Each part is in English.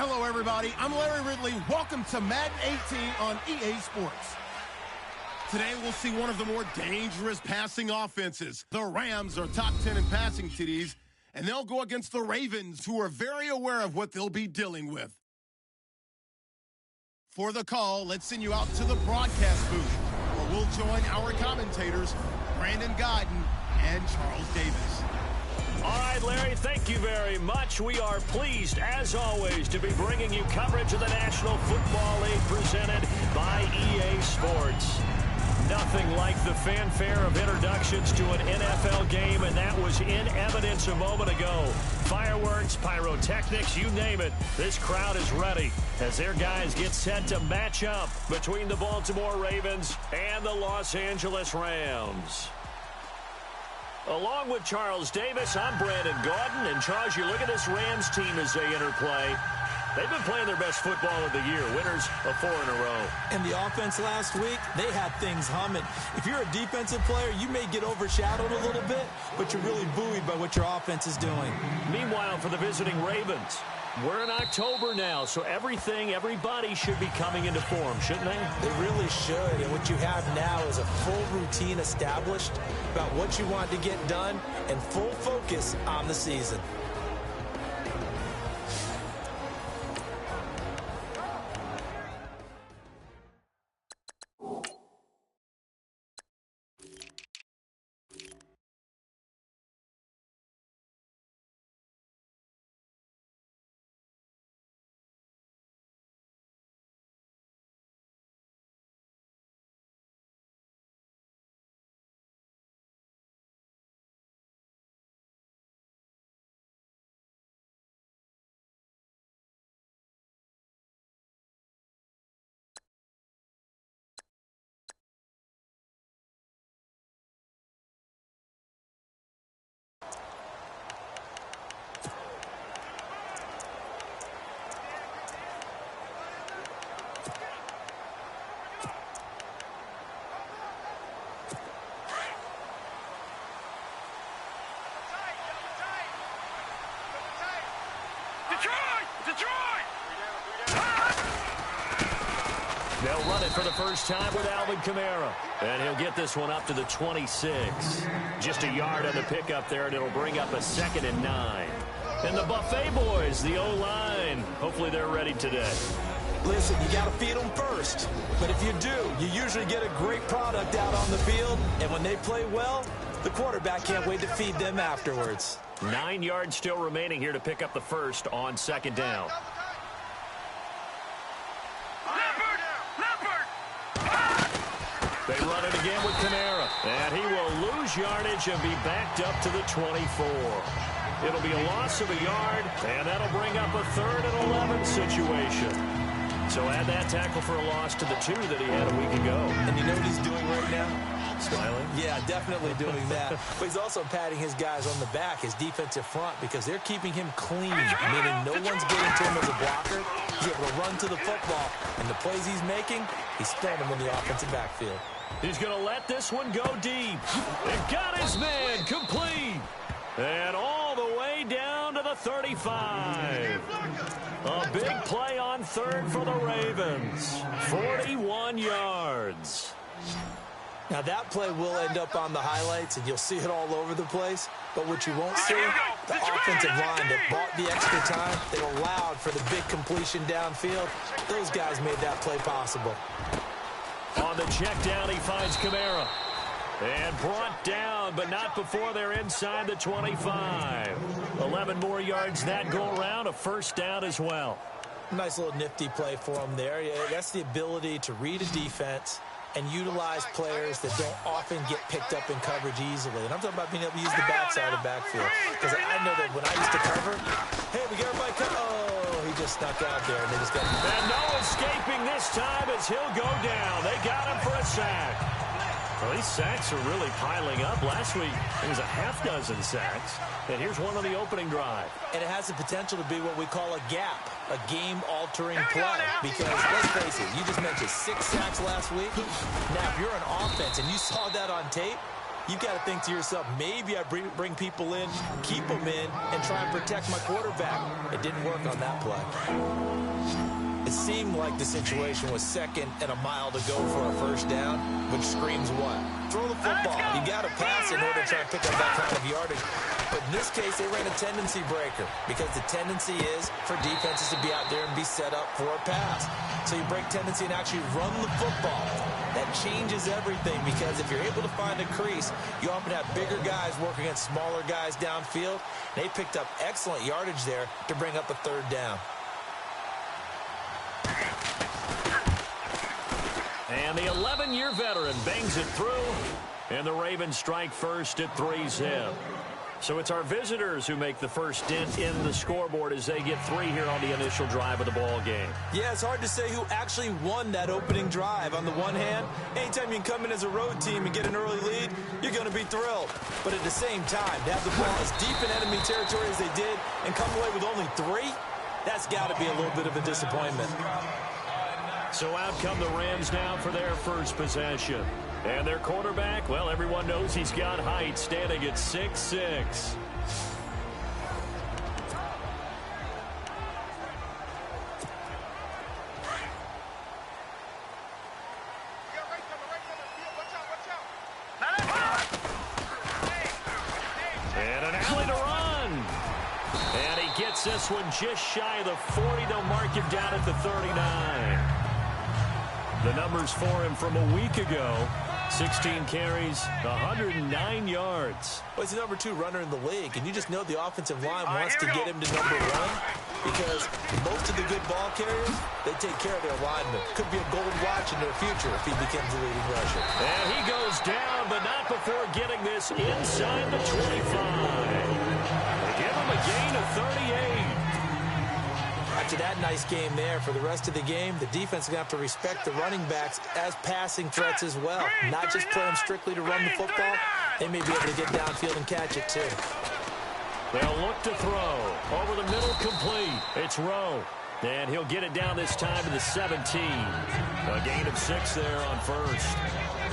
Hello, everybody. I'm Larry Ridley. Welcome to Madden 18 on EA Sports. Today, we'll see one of the more dangerous passing offenses. The Rams are top 10 in passing TDs, and they'll go against the Ravens, who are very aware of what they'll be dealing with. For the call, let's send you out to the broadcast booth, where we'll join our commentators, Brandon Gaudin and Charles Davis. All right, Larry, thank you very much. We are pleased, as always, to be bringing you coverage of the National Football League presented by EA Sports. Nothing like the fanfare of introductions to an NFL game, and that was in evidence a moment ago. Fireworks, pyrotechnics, you name it. This crowd is ready as their guys get set to match up between the Baltimore Ravens and the Los Angeles Rams. Along with Charles Davis, I'm Brandon Gaudin. And, Charles, you look at this Rams team as they interplay. They've been playing their best football of the year, winners of 4 in a row. And the offense last week, they had things humming. If you're a defensive player, you may get overshadowed a little bit, but you're really buoyed by what your offense is doing. Meanwhile, for the visiting Ravens, we're in October now, so everybody should be coming into form, shouldn't they? They really should, and what you have now is a full routine established about what you want to get done and full focus on the season. They'll run it for the first time with Alvin Kamara. And he'll get this one up to the 26. Just a yard on the pickup there, and it'll bring up a 2nd and 9. And the Buffet boys, the O-line, hopefully they're ready today. Listen, you got to feed them first. But if you do, you usually get a great product out on the field. And when they play well, the quarterback can't wait to feed them afterwards. 9 yards still remaining here to pick up the first on 2nd down. They run it again with Kamara, and he will lose yardage and be backed up to the 24. It'll be a loss of a yard, and that'll bring up a 3rd and 11 situation. So add that tackle for a loss to the 2 that he had a week ago. And you know what he's doing right now? Smiling? Yeah, definitely doing that. But he's also patting his guys on the back, his defensive front, because they're keeping him clean, meaning no one's getting to him as a blocker. He's able to run to the football, and the plays he's making, he's throwing them in the offensive backfield. He's going to let this one go deep. And got his man complete. And all the way down to the 35. A big play on 3rd for the Ravens. 41 yards. Now, that play will end up on the highlights, and you'll see it all over the place. But what you won't see, the offensive line that bought the extra time, that allowed for the big completion downfield, those guys made that play possible. On the check down, he finds Kamara. And brought down, but not before they're inside the 25. 11 more yards that go around, a 1st down as well. Nice little nifty play for him there. Yeah, that's the ability to read a defense and utilize players that don't often get picked up in coverage easily. And I'm talking about being able to use the backside of the backfield. Because I know that when I used to cover, hey, we got everybody covered. Oh, he just snuck out there, and they just got him. And no escaping this time as he'll go down. They got him for a sack. Well, these sacks are really piling up. Last week, it was a half-dozen sacks. And here's one on the opening drive. And it has the potential to be what we call a gap, a game-altering play. Because, let's face it, you just mentioned 6 sacks last week. Now, if you're an offense and you saw that on tape, you've got to think to yourself, maybe I bring people in, keep them in, and try and protect my quarterback. It didn't work on that play. It seemed like the situation was 2nd and a mile to go for a first down, which screams what? Throw the football. You got to pass in order to try and pick up that kind of yardage. But in this case, they ran a tendency breaker because the tendency is for defenses to be out there and be set up for a pass. So you break tendency and actually run the football. That changes everything because if you're able to find a crease, you often have bigger guys working against smaller guys downfield. They picked up excellent yardage there to bring up a 3rd down. And the 11-year veteran bangs it through, and the Ravens strike first at 3-zip. So it's our visitors who make the first dent in the scoreboard as they get 3 here on the initial drive of the ball game. Yeah, it's hard to say who actually won that opening drive. On the one hand, anytime you can come in as a road team and get an early lead, you're going to be thrilled. But at the same time, to have the ball as deep in enemy territory as they did and come away with only 3, that's got to be a little bit of a disappointment. So out come the Rams now for their first possession. And their quarterback, well, everyone knows he's got height, standing at 6'6". And an alley to run. And he gets this one just shy of the 40. They'll mark him down at the 39. The numbers for him from a week ago, 16 carries, 109 yards. Well, he's the number 2 runner in the league, and you just know the offensive line wants to get him to number 1 because most of the good ball carriers, they take care of their linemen. Could be a gold watch in their future if he becomes the leading rusher. And he goes down, but not before getting this inside the 25. They give him a gain of 38. After that nice game there, for the rest of the game, the defense is going to have to respect the running backs as passing threats as well. Not just play them strictly to run the football. They may be able to get downfield and catch it too. They'll look to throw. Over the middle, complete. It's Rowe. And he'll get it down this time to the 17. A gain of 6 there on first.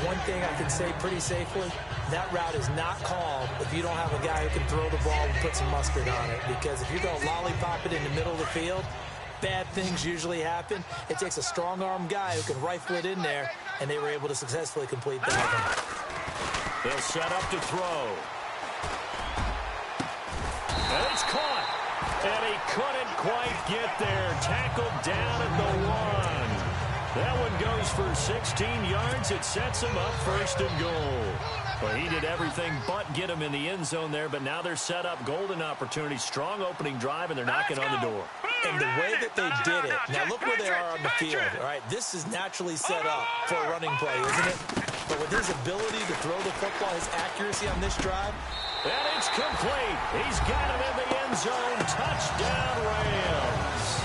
One thing I can say pretty safely, that route is not called if you don't have a guy who can throw the ball and put some mustard on it. Because if you're going to lollipop it in the middle of the field, bad things usually happen. It takes a strong-arm guy who can rifle it in there, and they were able to successfully complete that one. They'll set up to throw. And it's caught. And he couldn't quite get there. Tackled down at the 1. That one goes for 16 yards. It sets him up 1st and goal. Well, he did everything but get him in the end zone there, but now they're set up. Golden opportunity, strong opening drive, and they're knocking on the door. And the way that they did it, now look where they are on the field. All right, this is naturally set up for a running play, isn't it? But with his ability to throw the football, his accuracy on this drive. And it's complete. He's got him in the end zone. Touchdown, Rams.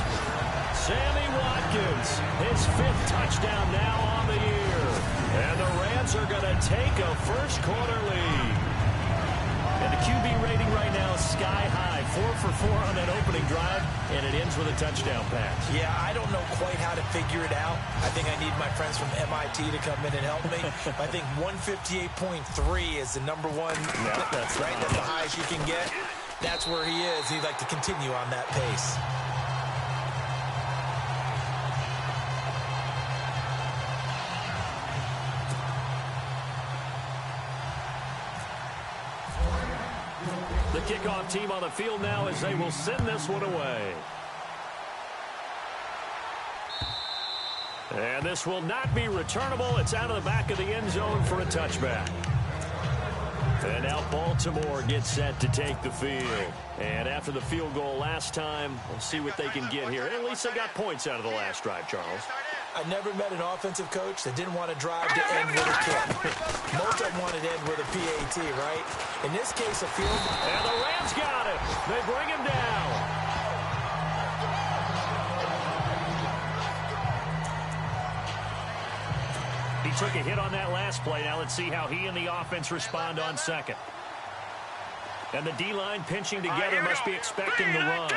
Sammy Watkins, his 5th touchdown now on the year. And the Rams are going to take a first-quarter lead. And the QB rating right now is sky high. 4 for 4 on that opening drive, and it ends with a touchdown pass. Yeah, I don't know quite how to figure it out. I think I need my friends from MIT to come in and help me. I think 158.3 is the number 1. Yeah, that's right. That's the highest you can get. That's where he is. He'd like to continue on that pace. The kickoff team on the field now as they will send this one away. And this will not be returnable. It's out of the back of the end zone for a touchback. And now Baltimore gets set to take the field. And after the field goal last time, we'll see what they can get here. At least they got points out of the last drive, Charles. I never met an offensive coach that didn't want to drive to end with a kick. Most of them wanted to end with a PAT, right? In this case, a field. And the Rams got it. They bring him down. He took a hit on that last play. Now let's see how he and the offense respond on second. And the D-line pinching together must be expecting the run.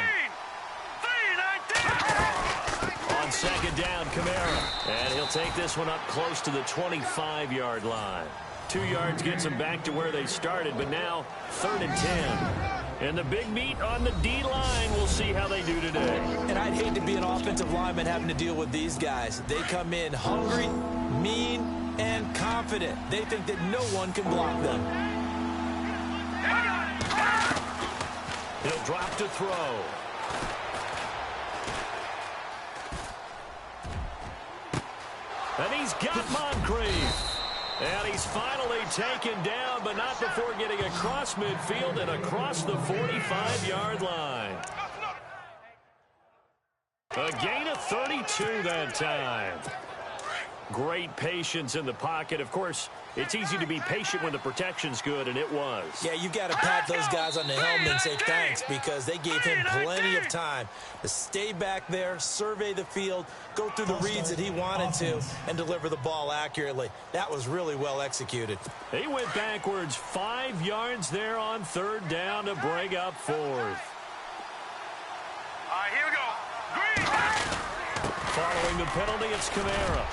On second down, Kamara. And he'll take this one up close to the 25-yard line. 2 yards gets them back to where they started, but now 3rd and 10. And the big meat on the D-line, we'll see how they do today. And I'd hate to be an offensive lineman having to deal with these guys. They come in hungry, mean, and confident. They think that no one can block them. He'll drop to throw. And he's got Moncrief. And he's finally taken down, but not before getting across midfield and across the 45-yard line. A gain of 32 that time. Great patience in the pocket. Of course, it's easy to be patient when the protection's good, and it was. Yeah, you got to pat those guys on the helmet and say thanks, because they gave him plenty of time to stay back there, survey the field, go through the reads that he wanted to, and deliver the ball accurately. That was really well executed. He went backwards 5 yards there on 3rd down to bring up 4th. All right, here we go. Green! Following the penalty, it's Kamara.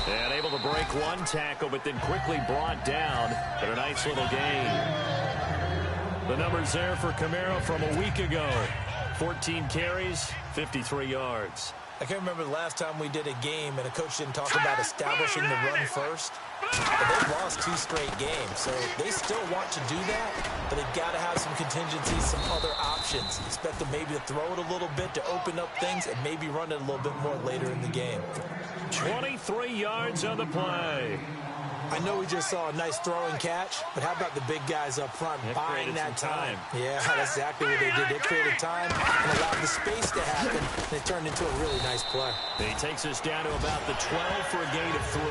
And able to break one tackle, but then quickly brought down. But a nice little gain. The numbers there for Kamara from a week ago. 14 carries, 53 yards. I can't remember the last time we did a game and a coach didn't talk about establishing the run first. But they've lost 2 straight games, so they still want to do that, but they've got to have some contingencies, some other options. Expect them maybe to throw it a little bit to open up things and maybe run it a little bit more later in the game. 23 yards on the play. I know we just saw a nice throw and catch, but how about the big guys up front buying that time? Yeah, that's exactly what they did. They created time and allowed the space to happen, and it turned into a really nice play. He takes us down to about the 12 for a gain of 3.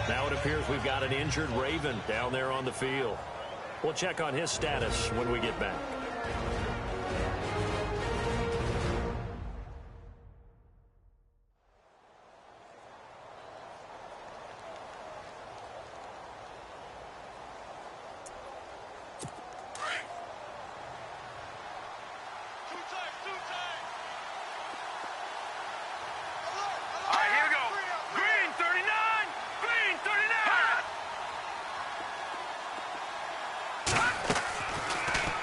Now it appears we've got an injured Raven down there on the field. We'll check on his status when we get back.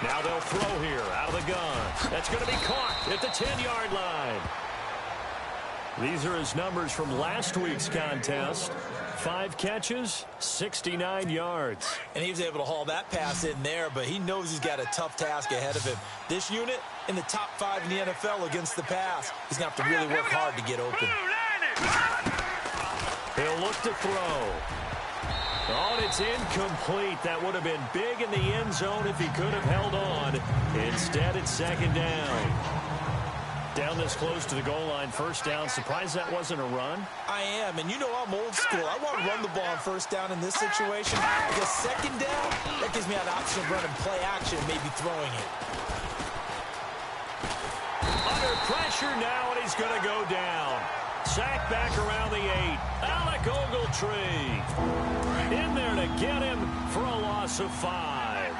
Now they'll throw here out of the gun. That's going to be caught at the 10-yard line. These are his numbers from last week's contest. 5 catches, 69 yards. And he was able to haul that pass in there, but he knows he's got a tough task ahead of him. This unit in the top 5 in the NFL against the pass. He's going to have to really work hard to get open. He'll look to throw. Oh, and it's incomplete. That would have been big in the end zone if he could have held on. Instead, it's 2nd down. Down this close to the goal line, 1st down. Surprised that wasn't a run? I am, and you know I'm old school. I want to run the ball on 1st down in this situation. Because 2nd down, that gives me an option of running play action, maybe throwing it. Under pressure now, and he's going to go down. Sacked back around the 8. Alec Ogletree in there to get him for a loss of 5.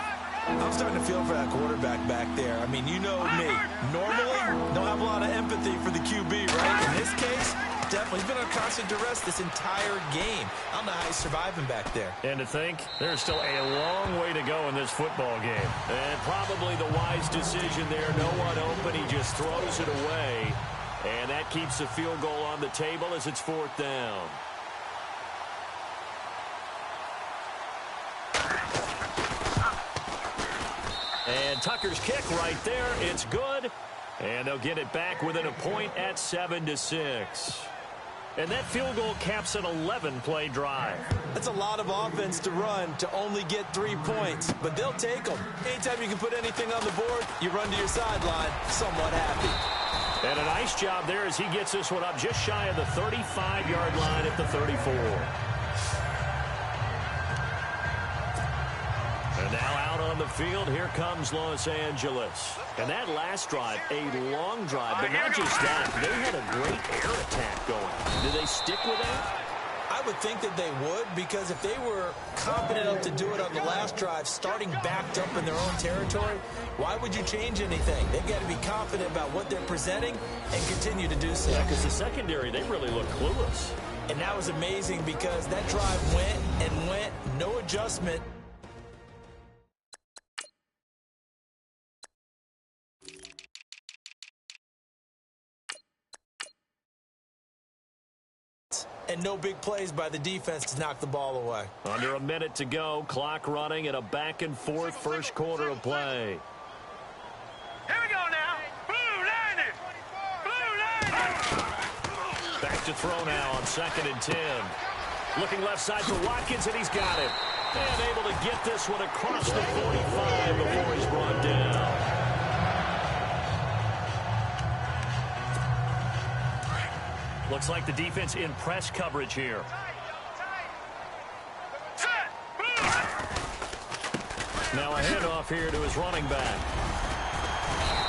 I'm starting to feel for that quarterback back there. I mean, you know me. Normally, don't have a lot of empathy for the QB, right? In this case, definitely. He's been on constant duress this entire game. I don't know how he's surviving back there. And to think, there's still a long way to go in this football game. And probably the wise decision there. No one open. He just throws it away. And that keeps the field goal on the table as it's 4th down. And Tucker's kick right there. It's good. And they'll get it back within a point at 7-6. And that field goal caps an 11-play drive. That's a lot of offense to run to only get 3 points. But they'll take them. Anytime you can put anything on the board, you run to your sideline somewhat happy. And a nice job there as he gets this one up just shy of the 35-yard line at the 34. And now out on the field, here comes Los Angeles. And that last drive, a long drive, but not just that. They had a great air attack going. Do they stick with that? I would think that they would, because if they were confident enough to do it on the last drive, starting backed up in their own territory, why would you change anything? They've got to be confident about what they're presenting and continue to do so. Yeah, because the secondary, they really look clueless. And that was amazing because that drive went and went, no adjustment. And no big plays by the defense to knock the ball away. Under a minute to go, clock running in a back-and-forth first quarter of play. Here we go now. Blue line it. Blue line it. Back to throw now on 2nd and 10. Looking left side for Watkins, and he's got it. And able to get this one across the 45 before he's brought down. Looks like the defense in press coverage here. Now a handoff here to his running back.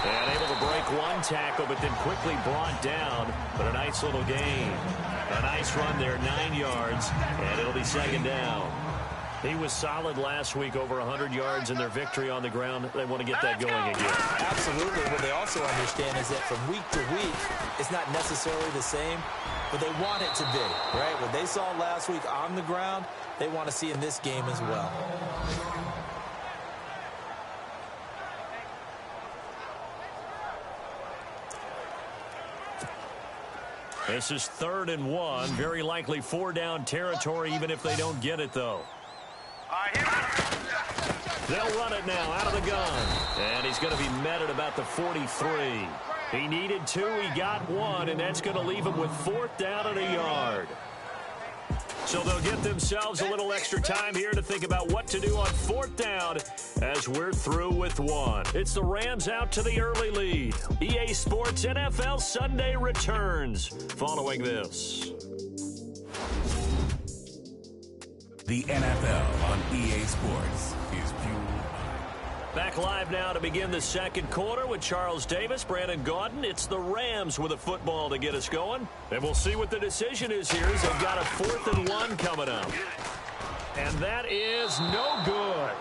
And able to break one tackle, but then quickly brought down. But a nice little gain. A nice run there, 9 yards, and it'll be 2nd down. He was solid last week, over 100 yards in their victory on the ground. They want to get that going again. Absolutely. What they also understand is that from week to week, it's not necessarily the same, but they want it to be, right? What they saw last week on the ground, they want to see in this game as well. This is 3rd and 1. Very likely 4-down territory, even if they don't get it, though. They'll run it now out of the gun. And he's going to be met at about the 43. He needed 2, he got 1, and that's going to leave him with 4th down and a yard. So they'll get themselves a little extra time here to think about what to do on 4th down as we're through with 1. It's the Rams out to the early lead. EA Sports NFL Sunday returns following this. The NFL on EA Sports is fueled. Back live now to begin the 2nd quarter with Charles Davis, Brandon Gaudin. It's the Rams with a football to get us going. And we'll see what the decision is here as they've got a 4th and 1 coming up. And that is no good.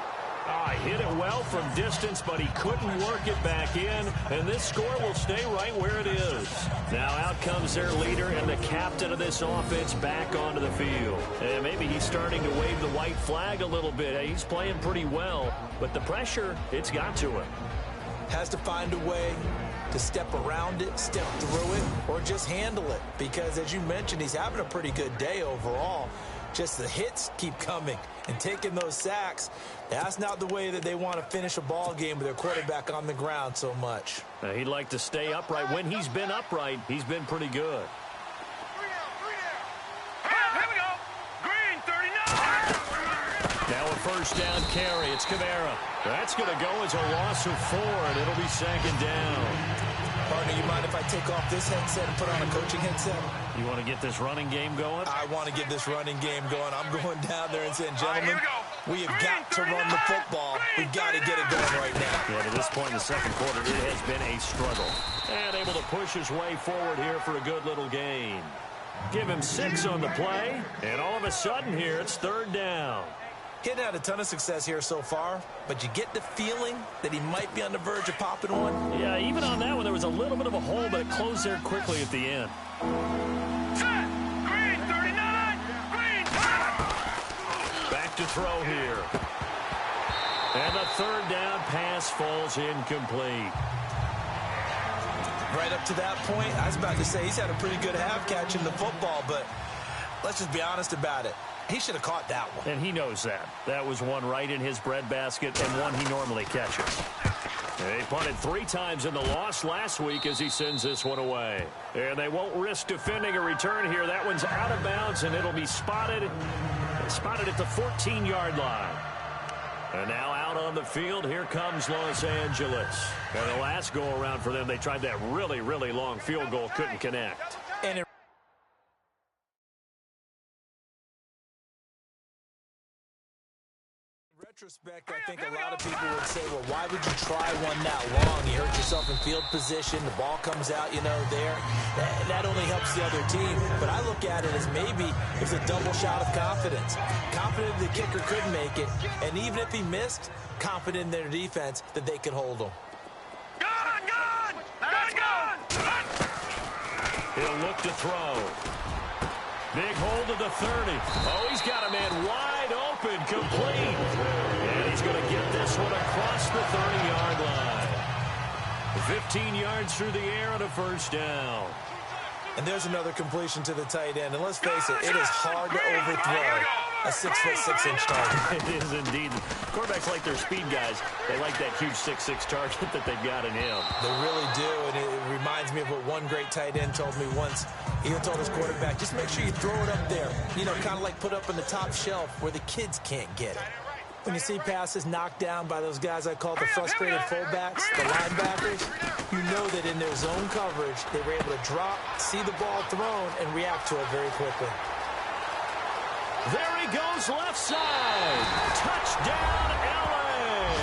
He hit it well from distance, but he couldn't work it back in. And this score will stay right where it is. Now out comes their leader and the captain of this offense back onto the field. And maybe he's starting to wave the white flag a little bit. He's playing pretty well, but the pressure, it's got to him. Has to find a way to step around it, step through it, or just handle it. Because as you mentioned, he's having a pretty good day overall. Just the hits keep coming and taking those sacks. That's not the way that they want to finish a ball game with their quarterback on the ground so much. He'd like to stay upright. When he's been upright, he's been pretty good. Here we go. Green 39. Now a 1st down carry. It's Kamara. That's going to go as a loss of 4, and it'll be 2nd down. Partner, you mind if I take off this headset and put on a coaching headset? You want to get this running game going? I want to get this running game going. I'm going down there and saying, gentlemen, we have got to run the football. We've got to get it going right now. Yeah, to this point in the 2nd quarter, it has been a struggle. And able to push his way forward here for a good little gain. Give him 6 on the play, and all of a sudden here, it's 3rd down. He hadn't had a ton of success here so far, but you get the feeling that he might be on the verge of popping one. Yeah, even on that one, there was a little bit of a hole, but it closed there quickly at the end. Set. Green 39. Green. Back to throw here. And the 3rd down pass falls incomplete. Right up to that point, I was about to say he's had a pretty good half catching the football, but let's just be honest about it. He should have caught that one. And he knows that. That was one right in his breadbasket and one he normally catches. They punted 3 times in the loss last week as he sends this one away. And they won't risk defending a return here. That one's out of bounds, and it'll be spotted at the 14-yard line. And now out on the field, here comes Los Angeles. And the last go-around for them, they tried that really, really long field goal, couldn't connect. And retrospect, I think a lot of people would say, well, why would you try one that long? You hurt yourself in field position. The ball comes out, there. That only helps the other team. But I look at it as maybe it was a double shot of confidence. Confident the kicker could make it. And even if he missed, confident in their defense that they could hold him. He'll look to throw. Big hold of the 30. Oh, he's got a man wide open, complete. And he's going to get this one across the 30-yard line. 15 yards through the air and a first down. And there's another completion to the tight end. And let's face it is hard to overthrow a 6'6" target. It is indeed. Quarterbacks like their speed guys. They like that huge 6'6" target that they've got in him. They really do, and it reminds me of what one great tight end told me once. He told his quarterback, just make sure you throw it up there. Kind of like put up on the top shelf where the kids can't get it. When you see passes knocked down by those guys I call the frustrated fullbacks, the linebackers, you know that in their zone coverage, they were able to drop, see the ball thrown, and react to it very quickly. There he goes left side. Touchdown, LA.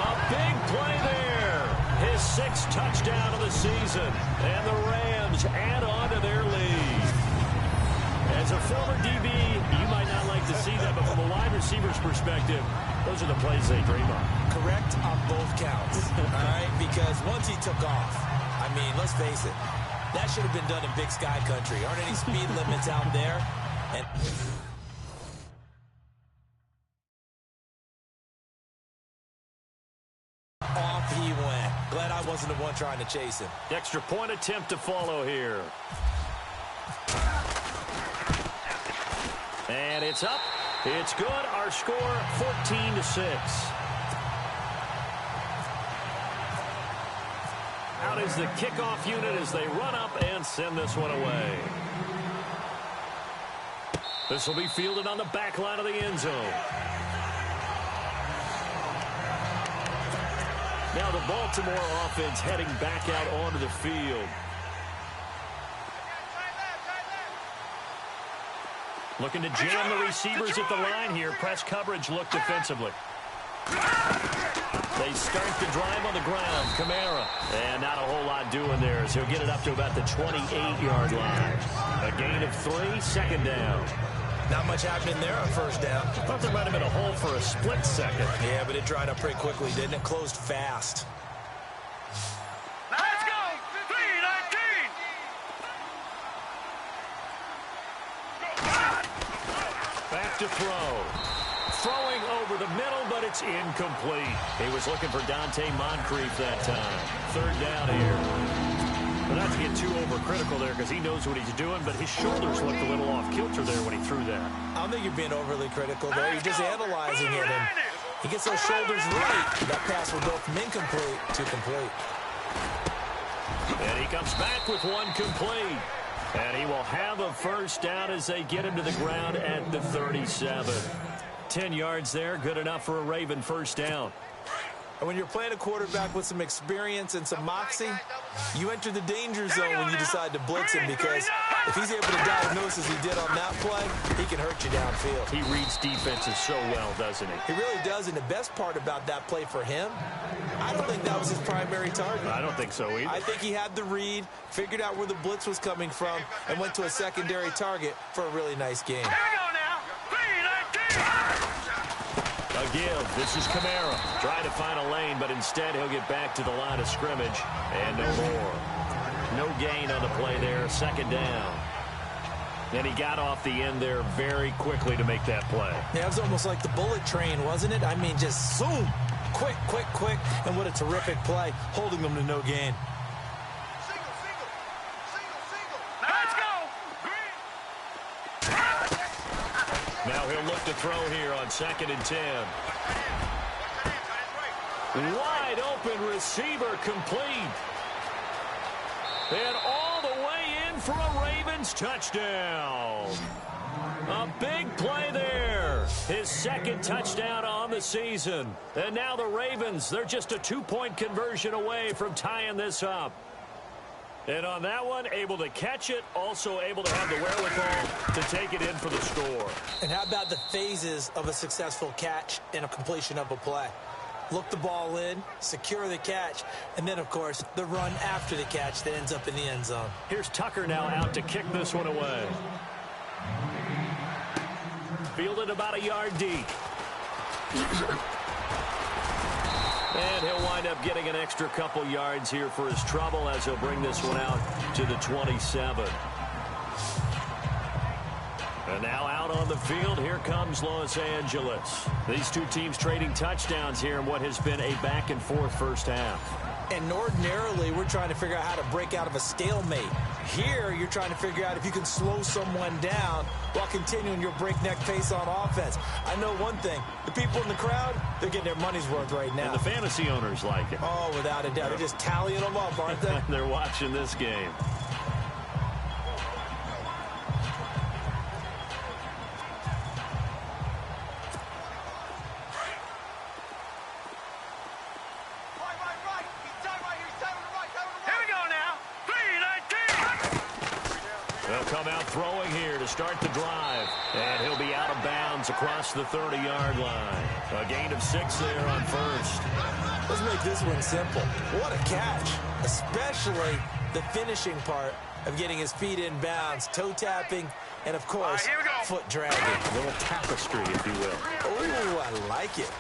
A big play there. His 6th touchdown of the season. And the Rams add on to their lead. As a former DB, you might not like to see that, but from a wide receiver's perspective, those are the plays they dream of. Correct on both counts, all right? Because once he took off, let's face it, that should have been done in Big Sky Country. Aren't any speed limits out there? And off he went. Glad I wasn't the one trying to chase him. Extra point attempt to follow here. And it's up. It's good. Our score, 14-6. Out is the kickoff unit as they run up and send this one away. This will be fielded on the back line of the end zone. Now the Baltimore offense heading back out onto the field. Looking to jam the receivers at the line here. Press coverage look defensively. They start the drive on the ground. Kamara. And not a whole lot doing there as he'll get it up to about the 28-yard line. A gain of 3, 2nd down. Not much happening there on 1st down. Thought there might have been a hole for a split second. Yeah, but it dried up pretty quickly, didn't it? Closed fast. Let's go! 319! Back to throw. Throwing over the middle, but it's incomplete. He was looking for Dante Moncrief that time. 3rd down here. But not to get too overcritical there because he knows what he's doing, but his shoulders looked a little off kilter there when he threw that. I don't think you're being overly critical there. You're just analyzing it, and he gets those shoulders right. That pass will go from incomplete to complete. And he comes back with one complete. And he will have a 1st down as they get him to the ground at the 37. 10 yards there, good enough for a Raven 1st down. And when you're playing a quarterback with some experience and some moxie, you enter the danger zone when you decide to blitz him, because if he's able to diagnose as he did on that play, he can hurt you downfield. He reads defenses so well, doesn't he? He really does, and the best part about that play for him, I don't think that was his primary target. I don't think so either. I think he had the read, figured out where the blitz was coming from, and went to a secondary target for a really nice game. Here we go now. 319! A give. This is Kamara. Trying to find a lane, but instead he'll get back to the line of scrimmage. And no more. No gain on the play there. 2nd down. And he got off the end there very quickly to make that play. Yeah, it was almost like the bullet train, wasn't it? Just zoom. Quick, quick, quick. And what a terrific play, holding them to no gain. Let's go! Now he'll look to throw here on 2nd and 10. Wide open receiver complete. And all the way in for a Ravens touchdown. A big play there. His 2nd touchdown on the season. And now the Ravens, they're just a 2-point conversion away from tying this up. And on that one, able to catch it, also able to have the wherewithal to take it in for the score. And how about the phases of a successful catch and a completion of a play? Look the ball in, secure the catch, and then, of course, the run after the catch that ends up in the end zone. Here's Tucker now out to kick this one away. Fielded about a yard deep. And he'll wind up getting an extra couple yards here for his trouble as he'll bring this one out to the 27. And now out on the field, here comes Los Angeles. These two teams trading touchdowns here in what has been a back-and-forth first half. And ordinarily, we're trying to figure out how to break out of a stalemate. Here, you're trying to figure out if you can slow someone down while continuing your breakneck pace on offense. I know one thing. The people in the crowd, they're getting their money's worth right now. And the fantasy owners like it. Oh, without a doubt. They're just tallying them up, aren't they? They're watching this game. Start the drive, and he'll be out of bounds across the 30-yard line. A gain of 6 there on first. Let's make this one simple. What a catch, especially the finishing part of getting his feet in bounds, toe tapping, and, of course, foot dragging. A little tapestry, if you will. Oh, I like it.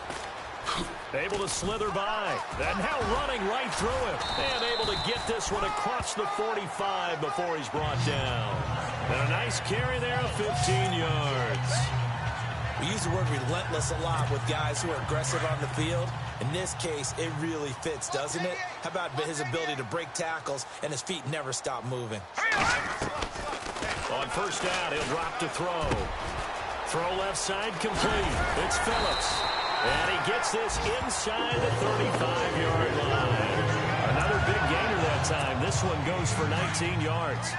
Able to slither by, and now running right through him, and able to get this one across the 45 before he's brought down. And a nice carry there of 15 yards. We use the word relentless a lot with guys who are aggressive on the field. In this case, it really fits, doesn't it? How about his ability to break tackles and his feet never stop moving? On first down, he'll drop to throw. Throw left side complete. It's Phillips. And he gets this inside the 35-yard line. Another big gainer that time. This one goes for 19 yards.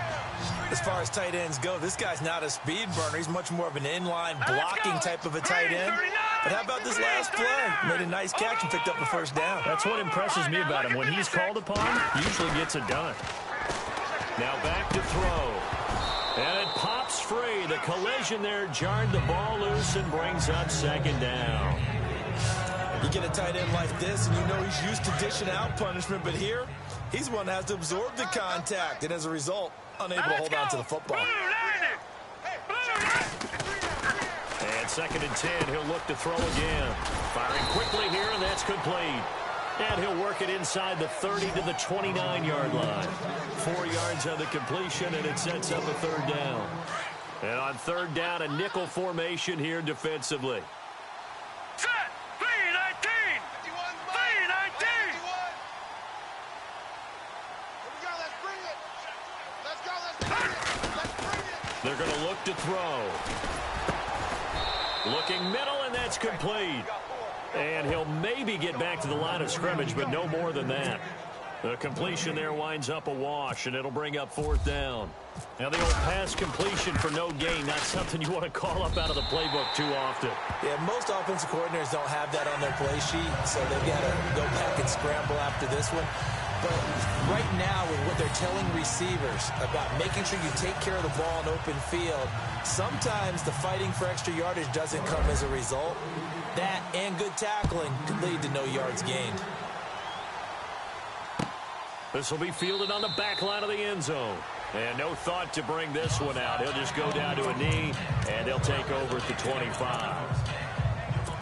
As far as tight ends go, this guy's not a speed burner. He's much more of an inline blocking type of a tight end. But how about this last play? Made a nice catch and picked up the first down. That's what impresses me about him. When he's called upon, he usually gets it done. Now back to throw. And it pops free. The collision there jarred the ball loose and brings up second down. You get a tight end like this, and you know he's used to dishing out punishment. But here, he's one that has to absorb the contact. And as a result, unable to hold on to the football. And second and 10, he'll look to throw again. Firing quickly here, and that's complete. And he'll work it inside the 30 to the 29-yard line. 4 yards on the completion, and it sets up a third down. And on third down, a nickel formation here defensively. Set! 3-19! 3-19! They're going to look to throw. Looking middle, and that's complete. And he'll maybe get back to the line of scrimmage, but no more than that. The completion there winds up a wash, and it'll bring up fourth down. Now the old pass completion for no gain, not something you want to call up out of the playbook too often. Yeah, most offensive coordinators don't have that on their play sheet, so they've got to go back and scramble after this one. But right now, with what they're telling receivers about making sure you take care of the ball in open field, sometimes the fighting for extra yardage doesn't come as a result. That and good tackling could lead to no yards gained. This will be fielded on the back line of the end zone. And no thought to bring this one out. He'll just go down to a knee, and they'll take over at the 25.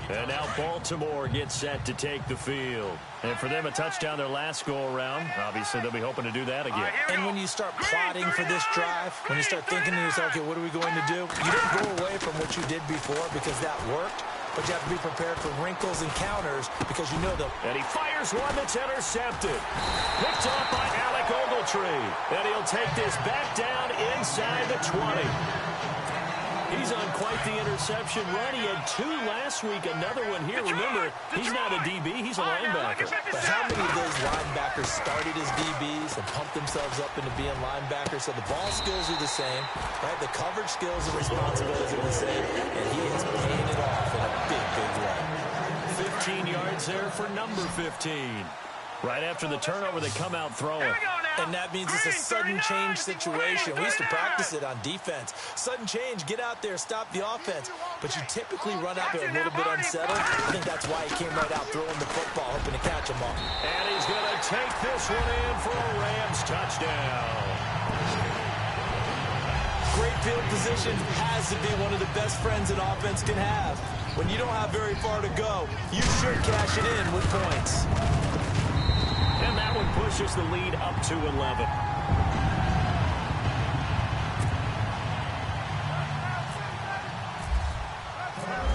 And now Baltimore gets set to take the field. And for them, a touchdown their last go-around. Obviously, they'll be hoping to do that again. And when you start plotting for this drive, when you start thinking to yourself, okay, what are we going to do? You don't go away from what you did before because that worked. But you have to be prepared for wrinkles and counters because you know them. And he fires one that's intercepted. Picked up by Alec Ogletree. And he'll take this back down inside the 20. He's on quite the interception run. He had 2 last week, another one here. Remember, he's not a DB, he's a linebacker. But how many of those linebackers started as DBs and pumped themselves up into being linebackers? So the ball skills are the same, right? The coverage skills and responsibilities are the same, and he is paying it off in a big, big way. 15 yards there for number 15. Right after the turnover, they come out throwing. Here we go now. And that means it's a sudden change situation. We used to practice it on defense. Sudden change, get out there, stop the offense. But you typically run out there a little bit unsettled. I think that's why he came right out throwing the football, hoping to catch him all. And he's going to take this one in for a Rams touchdown. Great field position has to be one of the best friends an offense can have. When you don't have very far to go, you should cash it in with points. And that one pushes the lead up to 11.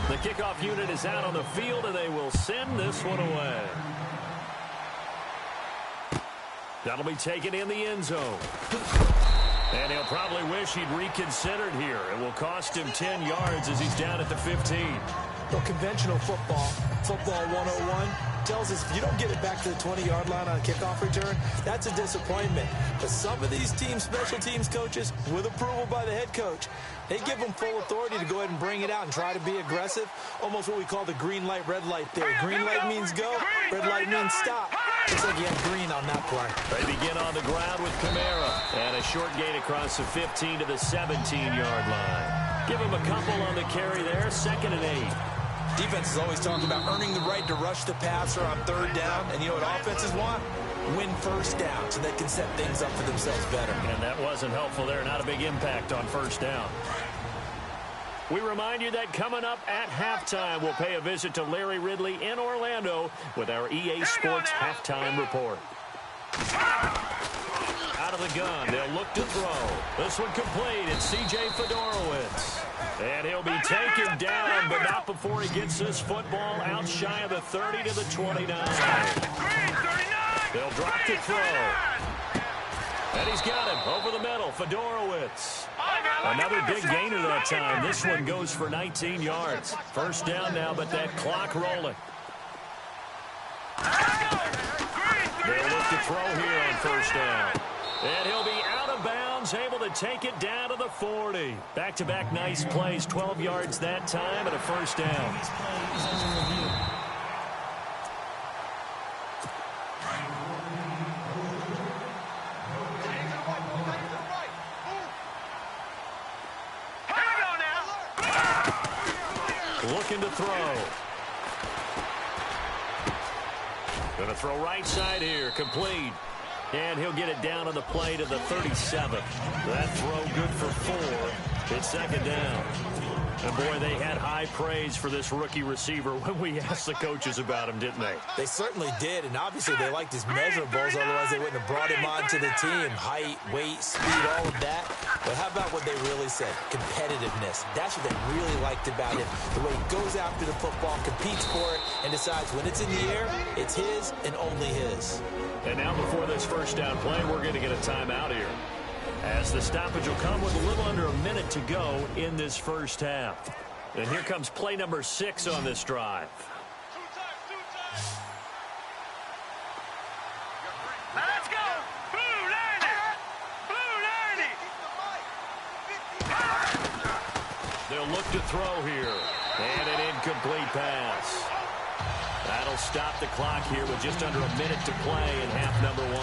The kickoff unit is out on the field, and they will send this one away. That'll be taken in the end zone. And he'll probably wish he'd reconsidered here. It will cost him 10 yards as he's down at the 15. Well, conventional football 101, tells us if you don't get it back to the 20-yard line on a kickoff return, that's a disappointment. But some of these teams, special teams coaches, with approval by the head coach, they give them full authority to go ahead and bring it out and try to be aggressive. Almost what we call the green light, red light theory. Green light means go, red light means stop. Looks like he had green on that play. They begin on the ground with Kamara. And a short gain across the 15 to the 17-yard line. Give him a couple on the carry there, 2nd and 8. Defense is always talking about earning the right to rush the passer on 3rd down. And you know what offenses want? Win 1st down so they can set things up for themselves better. And that wasn't helpful there. Not a big impact on 1st down. We remind you that coming up at halftime, we'll pay a visit to Larry Ridley in Orlando with our EA Sports halftime report. Out of the gun, they'll look to throw. This one complete. It's C.J. Fedorowicz. And he'll be taken down, but not before he gets this football out shy of the 30 to the 29. They'll drop to throw. And he's got him over the middle. Fedorowicz. Another big gainer that time. This one goes for 19 yards. 1st down now, but that clock rolling. They'll look to throw here on 1st down. And he'll be out of bounds, able to take it down to the 40. Back-to-back nice plays, 12 yards that time and a 1st down. Looking to throw. Going to throw right side here, complete. And he'll get it down on the play to the 37. That throw good for 4. It's 2nd down. And, boy, they had high praise for this rookie receiver when we asked the coaches about him, didn't they? They certainly did, and obviously they liked his measurables, otherwise they wouldn't have brought him onto the team. Height, weight, speed, all of that. But how about what they really said? Competitiveness. That's what they really liked about him. The way he goes after the football, competes for it, and decides when it's in the air, it's his and only his. And now before this 1st down play, we're going to get a timeout here, as the stoppage will come with a little under a minute to go in this 1st half. And here comes play number 6 on this drive. Let's go! Blue Landy! Blue Landy! They'll look to throw here. And an incomplete pass. That'll stop the clock here with just under a minute to play in half number 1.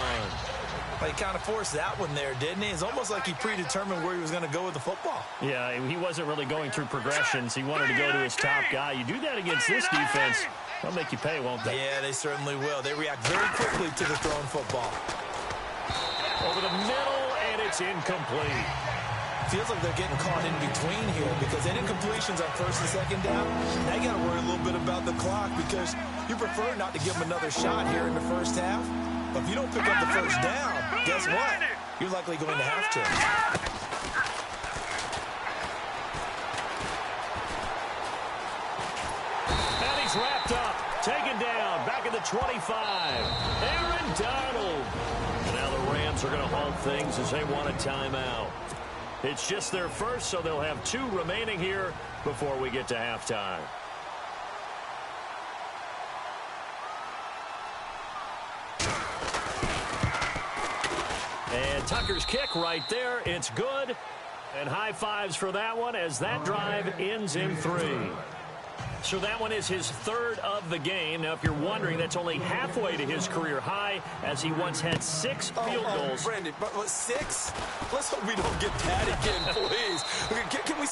Well, he kind of forced that one there, didn't he? It's almost like he predetermined where he was going to go with the football. Yeah, he wasn't really going through progressions. He wanted to go to his top guy. You do that against this defense, they'll make you pay, won't they? Yeah, they certainly will. They react very quickly to the thrown football. Over the middle, and it's incomplete. Feels like they're getting caught in between here because any incompletions on 1st and 2nd down, now you got to worry a little bit about the clock because you prefer not to give them another shot here in the 1st half. But if you don't pick up the 1st down, guess what? You're likely going to have to. And he's wrapped up, taken down, back at the 25. Aaron Donald. And now the Rams are going to halt things as they want a timeout. It's just their first, so they'll have 2 remaining here before we get to halftime. And Tucker's kick right there. It's good. And high fives for that one as that drive ends in 3. So that one is his third of the game. Now, if you're wondering, that's only halfway to his career high, as he once had 6 field goals. Brandon, but 6? Let's hope we don't get that again, please. Can we...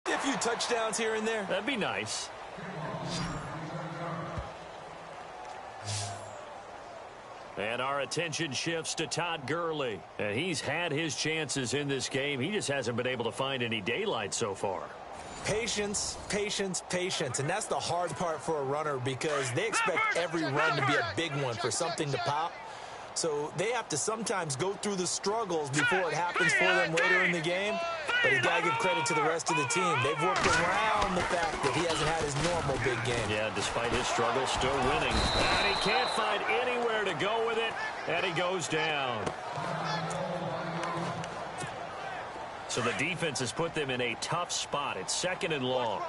A few touchdowns here and there. That'd be nice. And our attention shifts to Todd Gurley. And he's had his chances in this game. He just hasn't been able to find any daylight so far. Patience, patience, patience. And that's the hard part for a runner, because they expect every run to be a big one for something to pop. So they have to sometimes go through the struggles before it happens for them later in the game. But you got to give credit to the rest of the team. They've worked around the fact that he hasn't had his normal big game. Yeah, despite his struggles, still winning. And he can't find anywhere to go with it, and he goes down. So the defense has put them in a tough spot. It's 2nd and long.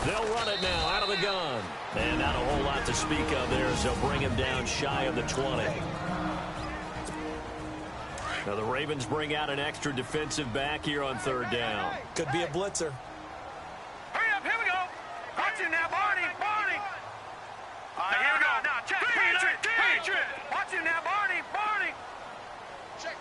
They'll run it now out of the gun. And not a whole lot to speak of there, as they'll bring him down shy of the 20. Now the Ravens bring out an extra defensive back here on third down. Could be a blitzer. Hurry up, here we go. Watch him now, Barney. All right, here we go. Now, check. Patriot. Watch him now, Barney. Check.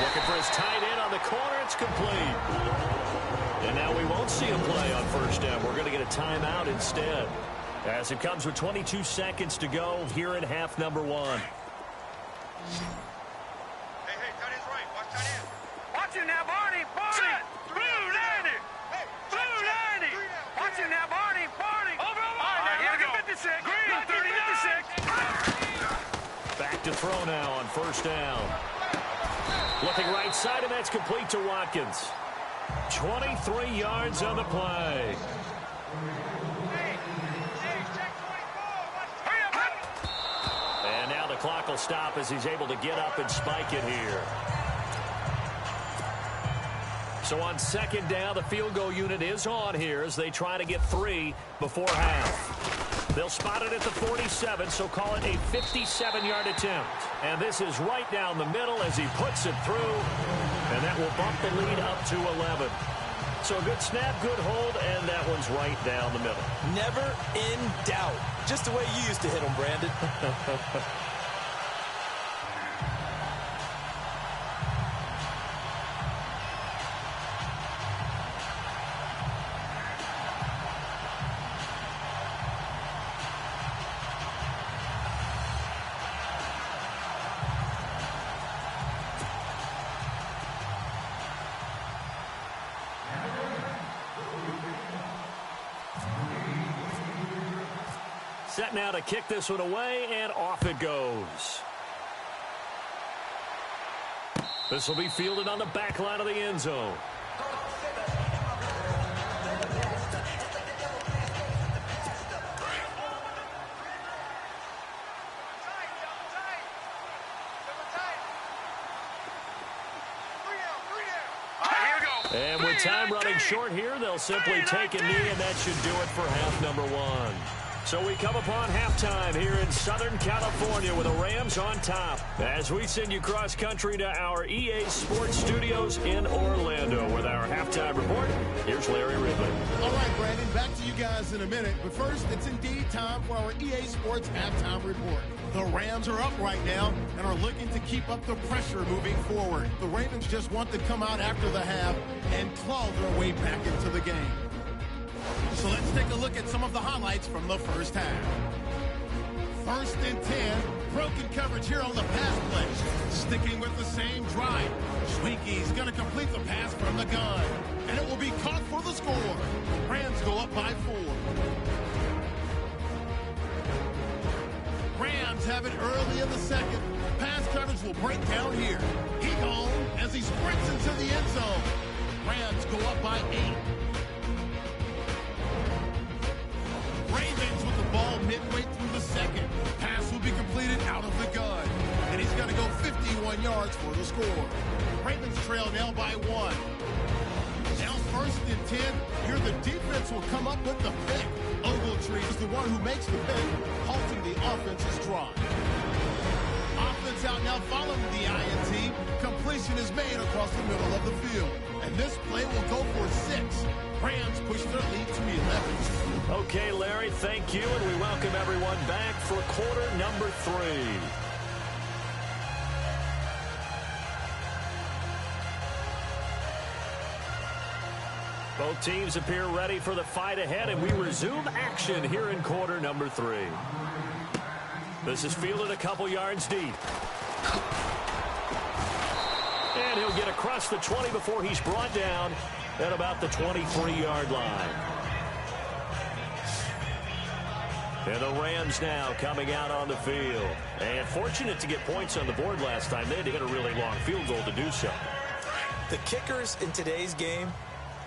Looking for his tight end on the corner. It's complete. And now we won't see a play on first down. We're going to get a timeout instead, as it comes with 22 seconds to go here in half number one. Hey, tight end's right. Watch tight end. Watch him now, Barney. Blue 90. Watch him now, Barney. All right, here we go. 56. Green, 30, 56. Back to throw now on first down. Looking right side, and that's complete to Watkins. 23 yards on the play. And now the clock will stop as he's able to get up and spike it here. So on second down, the field goal unit is on here as they try to get 3 before half. They'll spot it at the 47, so call it a 57-yard attempt. And this is right down the middle as he puts it through, and that will bump the lead up to 11. So a good snap, good hold, and that one's right down the middle. Never in doubt. Just the way you used to hit them, Brandon. Set now to kick this one away, and off it goes. This will be fielded on the back line of the end zone. And with time running short here, they'll simply take a knee, and that should do it for half number one. So we come upon halftime here in Southern California with the Rams on top. As we send you cross-country to our EA Sports Studios in Orlando with our halftime report, here's Larry Ridley. All right, Brandon, back to you guys in a minute. But first, it's indeed time for our EA Sports halftime report. The Rams are up right now and are looking to keep up the pressure moving forward. The Ravens just want to come out after the half and claw their way back into the game. So let's take a look at some of the highlights from the first half. 1st and 10, broken coverage here on the pass play. Sticking with the same drive. Schwinke's going to complete the pass from the gun. And it will be caught for the score. Rams go up by 4. Rams have it early in the second. Pass coverage will break down here. He gone as he sprints into the end zone. Rams go up by 8. Ravens with the ball midway through the second. Pass will be completed out of the gun. And he's going to go 51 yards for the score. Ravens trail now by 1. Now 1st and 10. Here the defense will come up with the pick. Ogletree is the one who makes the pick, halting the offense's drive. Offense out now following the INT. Completion is made across the middle of the field. And this play will go for 6. Rams push their lead to 11. Okay, Larry, thank you, and we welcome everyone back for quarter number 3. Both teams appear ready for the fight ahead, and we resume action here in quarter number 3. This is fielded a couple yards deep. And he'll get across the 20 before he's brought down at about the 23-yard line. And the Rams now coming out on the field. And fortunate to get points on the board last time. They had to hit a really long field goal to do so. The kickers in today's game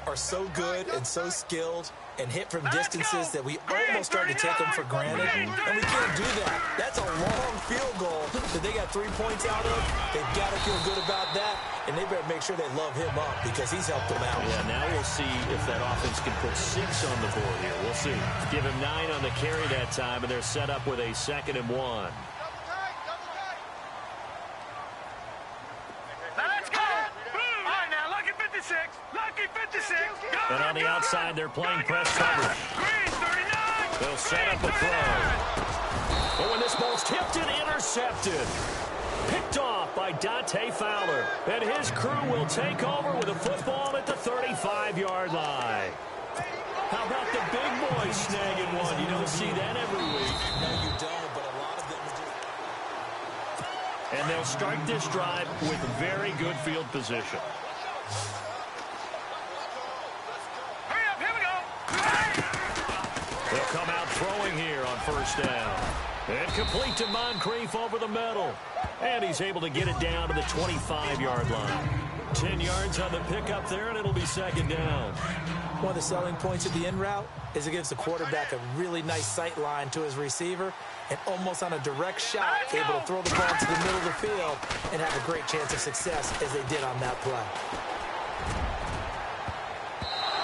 are so good and so skilled and hit from distances that we almost start to take them for granted, and we can't do that. That's a long field goal that they got 3 points out of. They've got to feel good about that, and they better make sure they love him up because he's helped them out. Yeah, now we'll see if that offense can put 6 on the board here. We'll see. Give him 9 on the carry that time, and they're set up with a 2nd and 1. And on the outside, they're playing press coverage. They'll set up a throw. But when this ball's tipped and intercepted, picked off by Dante Fowler. And his crew will take over with a football at the 35-yard line. How about the big boys snagging one? You don't see that every week. No, you don't, but a lot of them are just... And they'll start this drive with very good field position. They'll come out throwing here on first down. And complete to Moncrief over the middle. And he's able to get it down to the 25-yard line. 10 yards on the pickup there, and it'll be 2nd down. One of the selling points of the in route is it gives the quarterback a really nice sight line to his receiver and almost on a direct shot able to throw the ball to the middle of the field and have a great chance of success as they did on that play.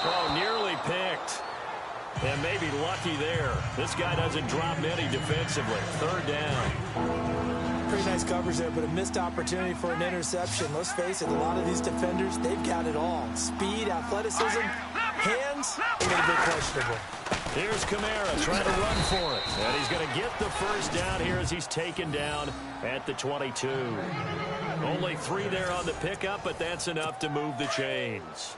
Oh, nearly picked. And maybe lucky there. This guy doesn't drop many defensively. 3rd down. Pretty nice coverage there, but a missed opportunity for an interception. Let's face it, a lot of these defenders, they've got it all. Speed, athleticism, hands, a little bit questionable. Here's Kamara trying to run for it. And he's going to get the first down here as he's taken down at the 22. Only 3 there on the pickup, but that's enough to move the chains.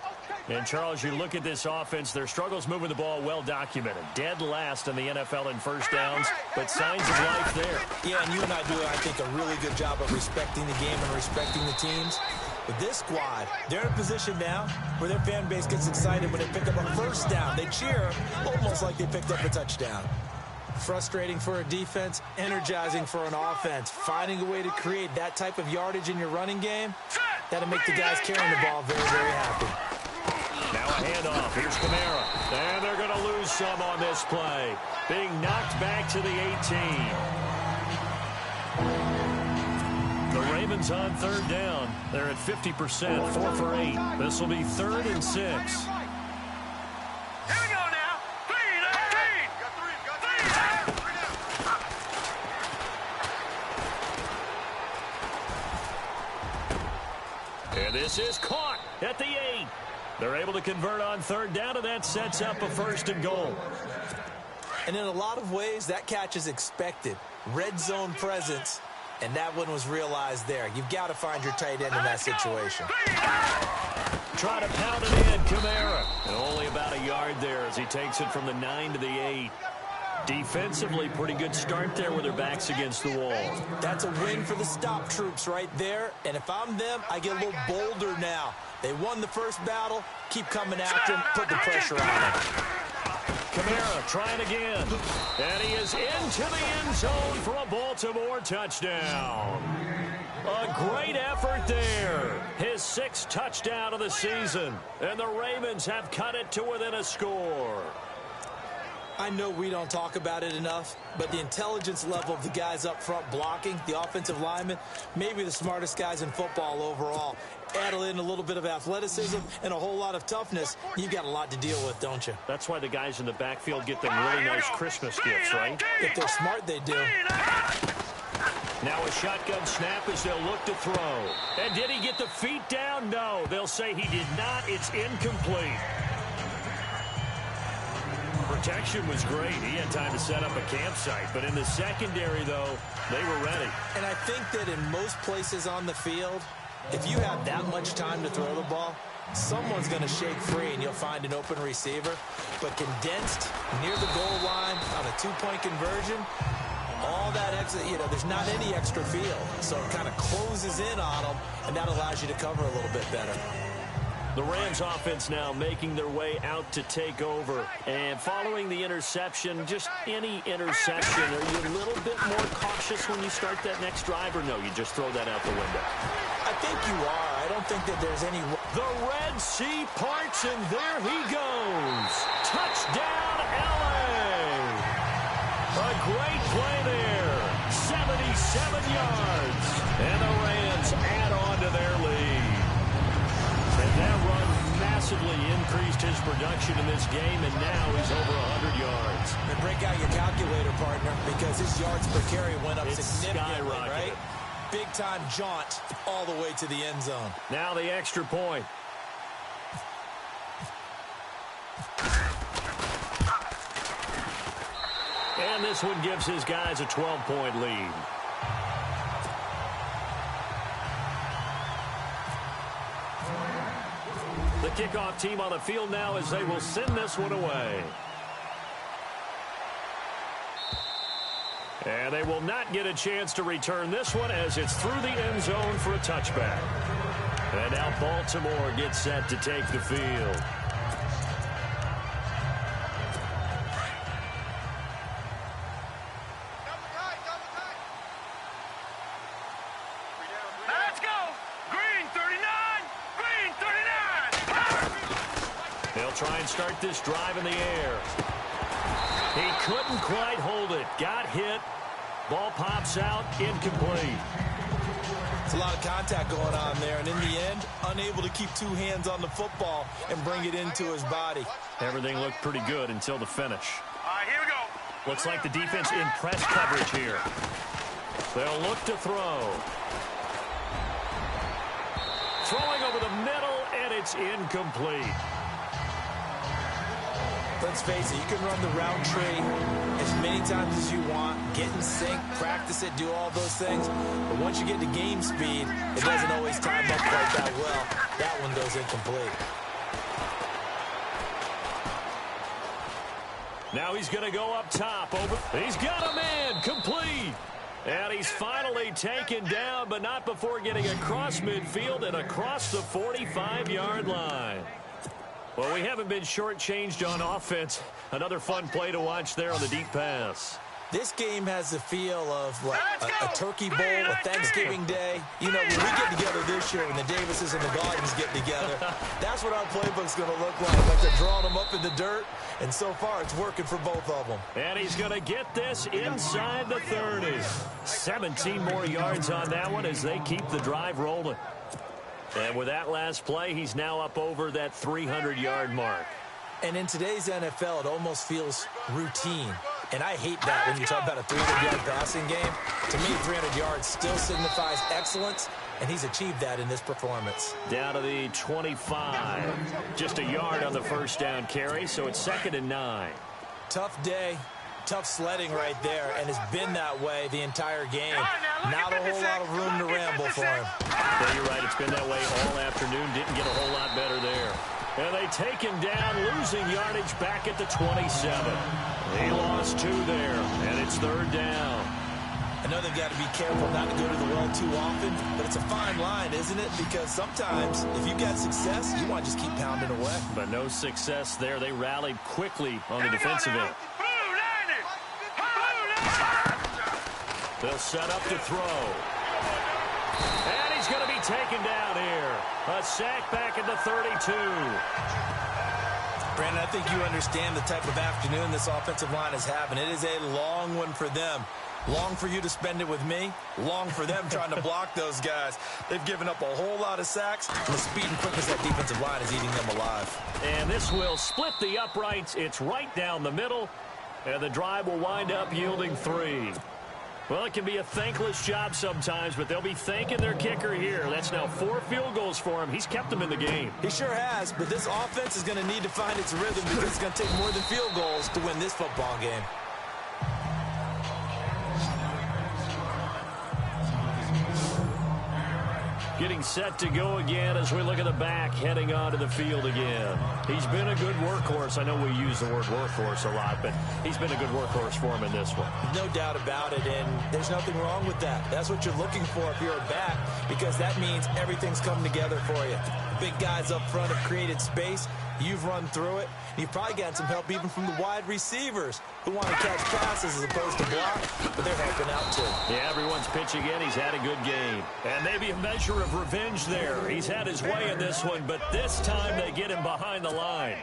And, Charles, you look at this offense, their struggles moving the ball well documented. Dead last in the NFL in first downs, but signs of life there. Yeah, and you and I do, I think, a really good job of respecting the game and respecting the teams. But this squad, they're in a position now where their fan base gets excited when they pick up a first down. They cheer almost like they picked up a touchdown. Frustrating for a defense, energizing for an offense. Finding a way to create that type of yardage in your running game, that'll make the guys carrying the ball very, very happy. Now a handoff. Here's Kamara. And they're going to lose some on this play. Being knocked back to the 18. The Ravens on 3rd down. They're at 50%, 4 for 8. This will be 3rd and 6. Here we go now. 3. And this is caught at the 8. They're able to convert on 3rd down, and that sets up a 1st and goal. And in a lot of ways, that catch is expected. Red zone presence, and that one was realized there. You've got to find your tight end in that situation. Try to pound it in, Kamara. And only about a yard there as he takes it from the 9 to the 8. Defensively, pretty good start there with their backs against the wall. That's a win for the stop troops right there. And if I'm them, I get a little bolder now. They won the first battle. Keep coming after them. Put the pressure on them. Kamara trying again. And he is into the end zone for a Baltimore touchdown. A great effort there. His 6th touchdown of the season. And the Ravens have cut it to within a score. I know we don't talk about it enough, but the intelligence level of the guys up front blocking, the offensive linemen, maybe the smartest guys in football overall. Add in a little bit of athleticism and a whole lot of toughness, you've got a lot to deal with, don't you? That's why the guys in the backfield get them really nice Christmas gifts, right? If they're smart, they do. Now a shotgun snap as they'll look to throw. And did he get the feet down? No. They'll say he did not. It's incomplete. Protection was great. He had time to set up a campsite. But in the secondary, though, they were ready. And I think that in most places on the field, if you have that much time to throw the ball, someone's going to shake free and you'll find an open receiver. But condensed near the goal line on a 2-point conversion, all that extra, there's not any extra field. So it kind of closes in on them, and that allows you to cover a little bit better. The Rams offense now making their way out to take over. And following the interception, just any interception, are you a little bit more cautious when you start that next drive, or no, you just throw that out the window? I think you are. I don't think that there's any... The Red Sea parts, and there he goes. Touchdown, L.A. A great play there. 77 yards. And the Rams add on to their lead. And that run massively increased his production in this game, and now he's over 100 yards. And break out your calculator, partner, because his yards per carry went up significantly, right? Big-time jaunt all the way to the end zone. Now the extra point. And this one gives his guys a 12-point lead. The kickoff team on the field now as they will send this one away. And they will not get a chance to return this one as it's through the end zone for a touchback. And now Baltimore gets set to take the field. Let's go. Green 39. Green 39. They'll try and start this drive in the air. He couldn't quite hold it. Got hit. Ball pops out. Incomplete. It's a lot of contact going on there, and in the end, unable to keep two hands on the football and bring it into his body. Everything looked pretty good until the finish. All right, here we go. Looks like the defense in press coverage here. They'll look to throw. Throwing over the middle, and it's incomplete. Let's face it, you can run the route tree as many times as you want, get in sync, practice it, do all those things. But once you get to game speed, it doesn't always time up quite that well. That one goes incomplete. Now he's going to go up top. He's got a man, complete. And he's finally taken down, but not before getting across midfield and across the 45-yard line. Well, we haven't been shortchanged on offense. Another fun play to watch there on the deep pass. This game has the feel of like a turkey bowl, a Thanksgiving day. You know, when we get together this year, when the Davises and the Gardens get together, that's what our playbook's going to look like they're drawing them up in the dirt, and so far it's working for both of them. And he's going to get this inside the 30. 17 more yards on that one as they keep the drive rolling. And with that last play, he's now up over that 300-yard mark. And in today's NFL, it almost feels routine. And I hate that when you talk about a 300-yard passing game. To me, 300 yards still signifies excellence, and he's achieved that in this performance. Down to the 25. Just a yard on the first down carry, so it's 2nd and 9. Tough day. Tough sledding right there, and it's been that way the entire game. Not a whole lot of room to ramble for him. Yeah, you're right. It's been that way all afternoon. Didn't get a whole lot better there. And they take him down, losing yardage back at the 27. He lost 2 there, and it's 3rd down. I know they've got to be careful not to go to the well too often, but it's a fine line, isn't it? Because sometimes, if you've got success, you want to just keep pounding away. But no success there. They rallied quickly on the defensive end. They'll set up to throw. And he's going to be taken down here. A sack back at the 32. Brandon, I think you understand the type of afternoon this offensive line is having. It is a long one for them. Long for you to spend it with me. Long for them trying to block those guys. They've given up a whole lot of sacks. And the speed and quickness of that defensive line is eating them alive. And this will split the uprights. It's right down the middle. And the drive will wind up yielding 3. Well, it can be a thankless job sometimes, but they'll be thanking their kicker here. That's now 4 field goals for him. He's kept them in the game. He sure has, but this offense is going to need to find its rhythm because it's going to take more than field goals to win this football game. Getting set to go again as we look at the back, heading onto the field again. He's been a good workhorse. I know we use the word workhorse a lot, but he's been a good workhorse for him in this one. No doubt about it, and there's nothing wrong with that. That's what you're looking for if you're a back, because that means everything's coming together for you. The big guys up front have created space. You've run through it, You've probably gotten some help even from the wide receivers who want to catch passes as opposed to block, but they're helping out too. Yeah, everyone's pitching in. He's had a good game. And maybe a measure of revenge there. He's had his way in this one, but this time they get him behind the line.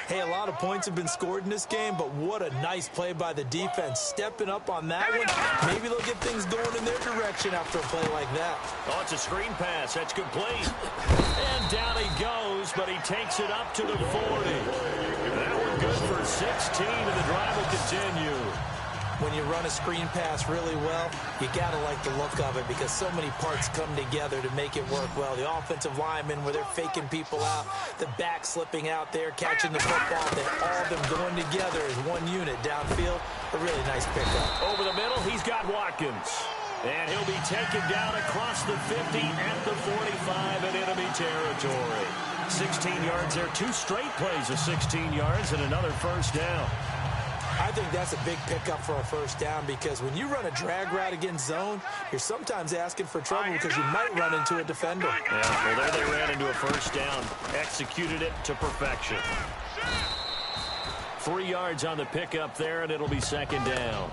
Hey, a lot of points have been scored in this game, but what a nice play by the defense. Stepping up on that one, maybe they'll get things going in their direction after a play like that. Oh, it's a screen pass. That's complete. And down he goes, but he takes it up to the 40. That one good for 16, and the drive will continue. When you run a screen pass really well, you got to like the look of it because so many parts come together to make it work well. The offensive linemen where they're faking people out, the back slipping out there, catching the football, all of them going together as one unit downfield. A really nice pickup. Over the middle, he's got Watkins. And he'll be taken down across the 50 at the 45 in enemy territory. 16 yards there, 2 straight plays of 16 yards and another first down. I think that's a big pickup for a first down because when you run a drag route against zone, you're sometimes asking for trouble because you might run into a defender. Yeah, well, there they ran into a first down. Executed it to perfection. 3 yards on the pickup there, and it'll be second down.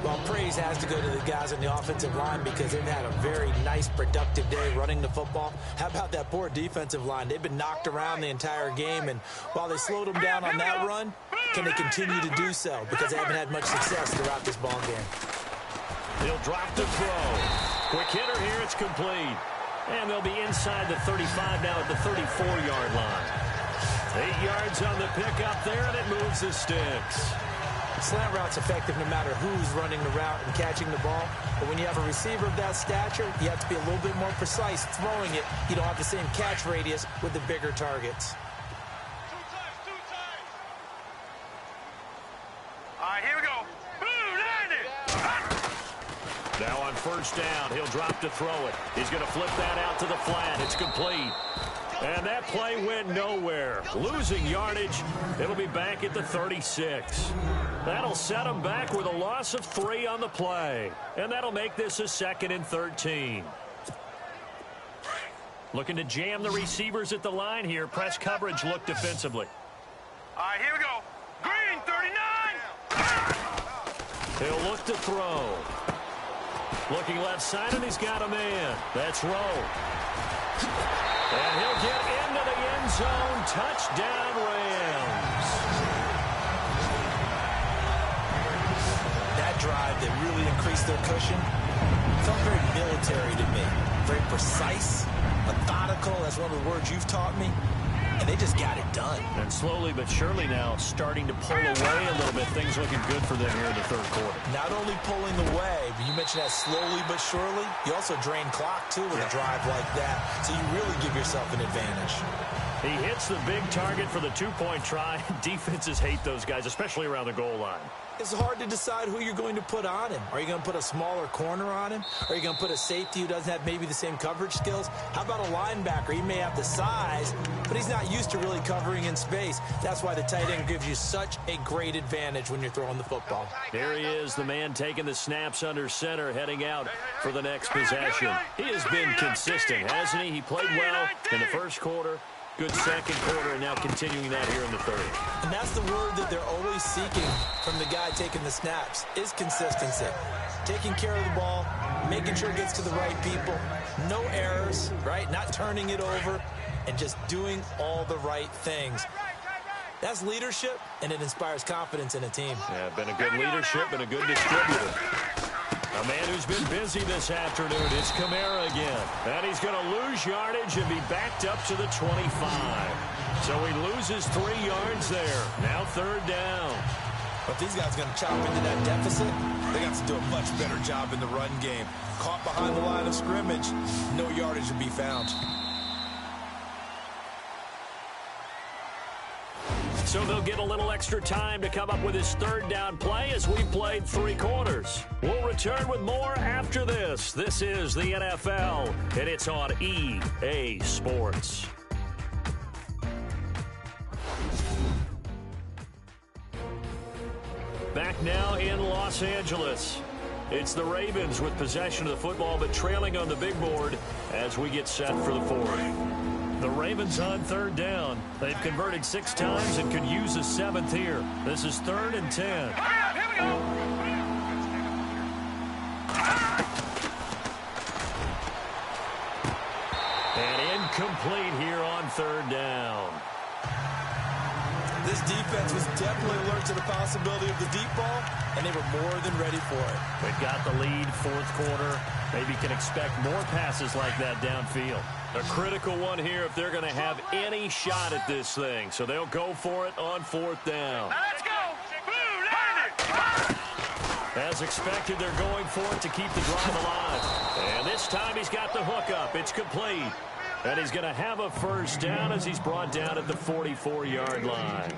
Well, praise has to go to the guys on the offensive line because they've had a very nice, productive day running the football. How about that poor defensive line? They've been knocked around the entire game, and while they slowed them down on that run, can they continue to do so? Because they haven't had much success throughout this ball game. He'll drop the throw. Quick hitter here, it's complete. And they'll be inside the 35 now at the 34-yard line. 8 yards on the pickup there, and it moves the sticks. Slant route's effective no matter who's running the route and catching the ball. But when you have a receiver of that stature, you have to be a little bit more precise throwing it. You don't have the same catch radius with the bigger targets. All right, here we go. Now on first down, he'll drop to throw it. He's going to flip that out to the flat. It's complete. And that play went nowhere. Losing yardage. It'll be back at the 36. That'll set him back with a loss of 3 on the play. And that'll make this a 2nd and 13. Looking to jam the receivers at the line here. Press coverage look defensively. All right, here we go. Green, 39. He'll look to throw. Looking left side, and he's got a man. That's Rowe. And he'll get into the end zone. Touchdown, Rams. That drive that really increased their cushion felt very military to me. Very precise, methodical. That's one of the words you've taught me. And they just got it done. And slowly but surely now starting to pull away a little bit. Things looking good for them here in the third quarter. Not only pulling away, but you mentioned that slowly but surely. You also drain clock, too, with a drive like that. So you really give yourself an advantage. He hits the big target for the 2-point try. Defenses hate those guys, especially around the goal line. It's hard to decide who you're going to put on him. Are you going to put a smaller corner on him? Are you going to put a safety who doesn't have maybe the same coverage skills? How about a linebacker? He may have the size, but he's not used to really covering in space. That's why the tight end gives you such a great advantage when you're throwing the football. There he is, the man taking the snaps under center, heading out for the next possession. He has been consistent, hasn't he? He played well in the first quarter. Good second quarter, and now continuing that here in the third. And that's the word that they're always seeking from the guy taking the snaps, is consistency. Taking care of the ball, making sure it gets to the right people, no errors, right? Not turning it over, and just doing all the right things. That's leadership, and it inspires confidence in a team. Yeah, been a good leadership and a good distributor. A man who's been busy this afternoon. It's Kamara again. And he's going to lose yardage and be backed up to the 25. So he loses 3 yards there. Now third down. But these guys are going to chop into that deficit. They got to do a much better job in the run game. Caught behind the line of scrimmage, no yardage to be found. So they'll get a little extra time to come up with his third down play as we've played 3 quarters. We'll return with more after this. This is the NFL, and it's on EA Sports. Back now in Los Angeles. It's the Ravens with possession of the football, but trailing on the big board as we get set for the fourth. The Ravens on third down. They've converted 6 times and could use a 7th here. This is 3rd and 10. Here we go. And incomplete here on 3rd down. This defense was definitely alert to the possibility of the deep ball, and they were more than ready for it. They've got the lead, 4th quarter. Maybe can expect more passes like that downfield. A critical one here if they're going to have any shot at this thing. So they'll go for it on 4th down. Now let's go. Blue, As expected, they're going for it to keep the drive alive. And this time he's got the hook up. It's complete. And he's going to have a 1st down as he's brought down at the 44-yard line.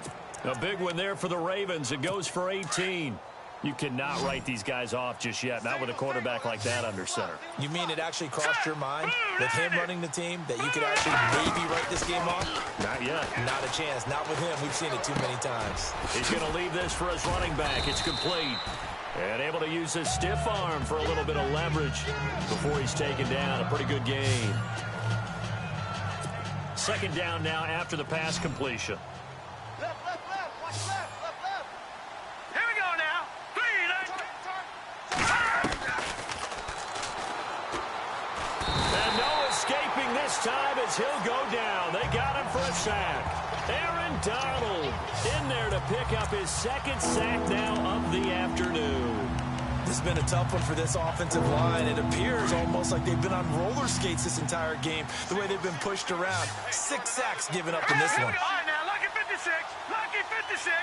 A big one there for the Ravens. It goes for 18. You cannot write these guys off just yet, not with a quarterback like that under center. You mean it actually crossed your mind with him running the team that you could actually maybe write this game off? Not yet. Not a chance. Not with him. We've seen it too many times. He's going to leave this for his running back. It's complete. And able to use his stiff arm for a little bit of leverage before he's taken down. A pretty good gain. 2nd down now after the pass completion. Watch left. Here we go now. 3, And no escaping this time as he'll go down. They got him for a sack. Aaron Donald in there to pick up his 2nd sack now of the afternoon. This has been a tough one for this offensive line. It appears almost like they've been on roller skates this entire game, the way they've been pushed around. 6 sacks given up in this one. All right, now, lucky 56. Lucky 56.